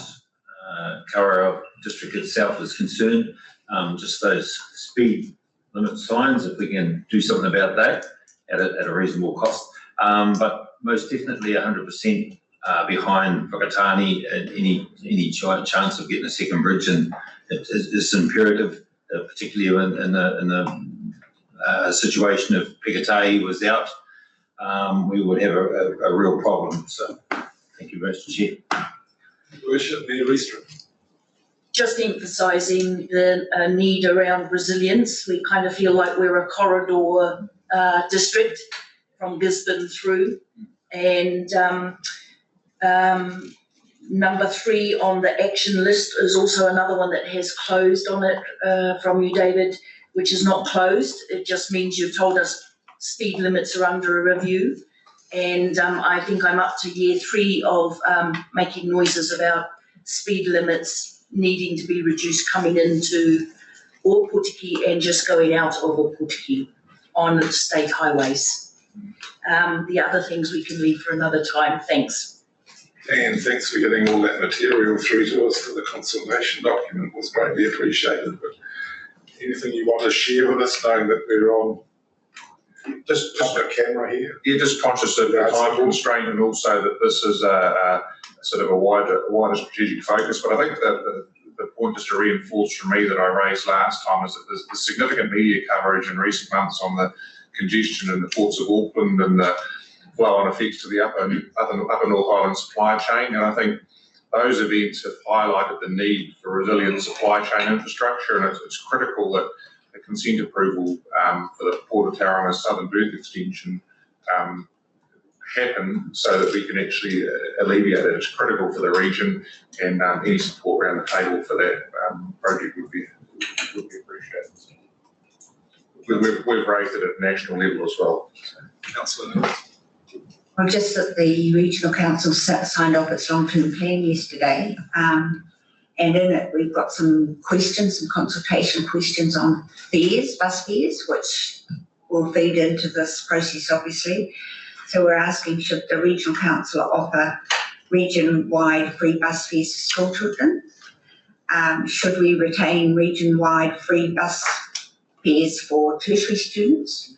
Kawerau district itself is concerned, just those speed limit signs, if we can do something about that at a reasonable cost. But most definitely 100% behind Whakatane and any chance of getting a second bridge, and it's imperative, particularly in the situation if Pikatahi was out, we would have a real problem. So, thank you, Mr. Chair. Worship, Mayor Reestra. Just emphasising the need around resilience. We kind of feel like we're a corridor district from Gisborne through. And number 3 on the action list is also another one that has closed on it from you, David, which is not closed. It just means you've told us speed limits are under a review. And I think I'm up to year 3 of making noises about speed limits needing to be reduced coming into Opotiki and just going out of Opotiki on state highways. The other things we can leave for another time. Thanks. And thanks for getting all that material through to us for the consultation document. It was greatly appreciated. But anything you want to share with us, knowing that we're on Just public camera here? Yeah, just conscious of the time constraint, and also that this is a sort of a wider strategic focus. But I think that the point just to reinforce from me that I raised last time is that there's the significant media coverage in recent months on the congestion in the ports of Auckland and the flow-on effects to the upper North Island supply chain. And I think those events have highlighted the need for resilient supply chain infrastructure, and it's critical that the consent approval for the Port of Tauranga Southern Berth extension happen so that we can actually alleviate it. It's critical for the region, and any support around the table for that project would be appreciated. We've raised it at national level as well. Councillor. Well, just that the regional council signed off its long-term plan yesterday, and in it we've got some questions, some consultation questions on fares, bus fares, which will feed into this process obviously. So we're asking, should the regional council offer region-wide free bus fares to school children? Should we retain region-wide free bus fares for tertiary students?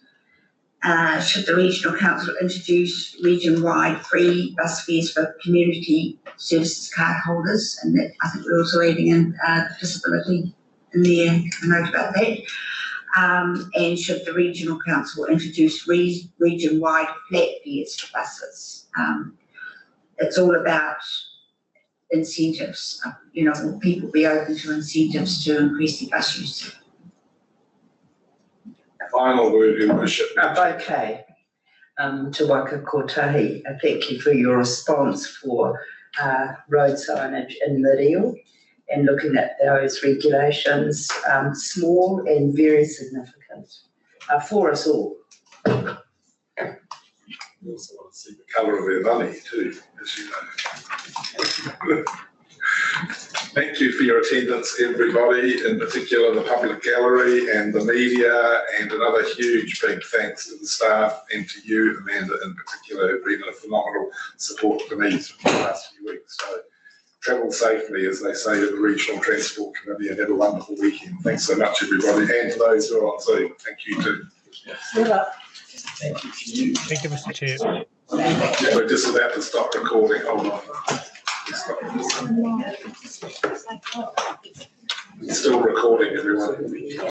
Should the regional council introduce region-wide free bus fares for community services card holders? And that, I think we're also adding in disability in there, a note about that. And should the regional council introduce region-wide flat fares for buses? It's all about incentives. Will people be open to incentives to increase their bus use? Final word, Your Worship. Okay. Te Waka Kotahi, thank you for your response for road signage in Miriel and looking at those regulations, small and very significant for us all. We also want to see the colour of their money too, as you know. Thank you for your attendance, everybody, in particular the public gallery and the media, and another huge big thanks to the staff and to you, Amanda, in particular, who've been a phenomenal support for me through the last few weeks. So travel safely, as they say to the Regional Transport Committee, and have a wonderful weekend. Thanks so much, everybody, and to those who are on Zoom. Thank you too. Thank you, Mr. Chair. Yeah, we're just about to stop recording. Hold on. It's still recording, everyone.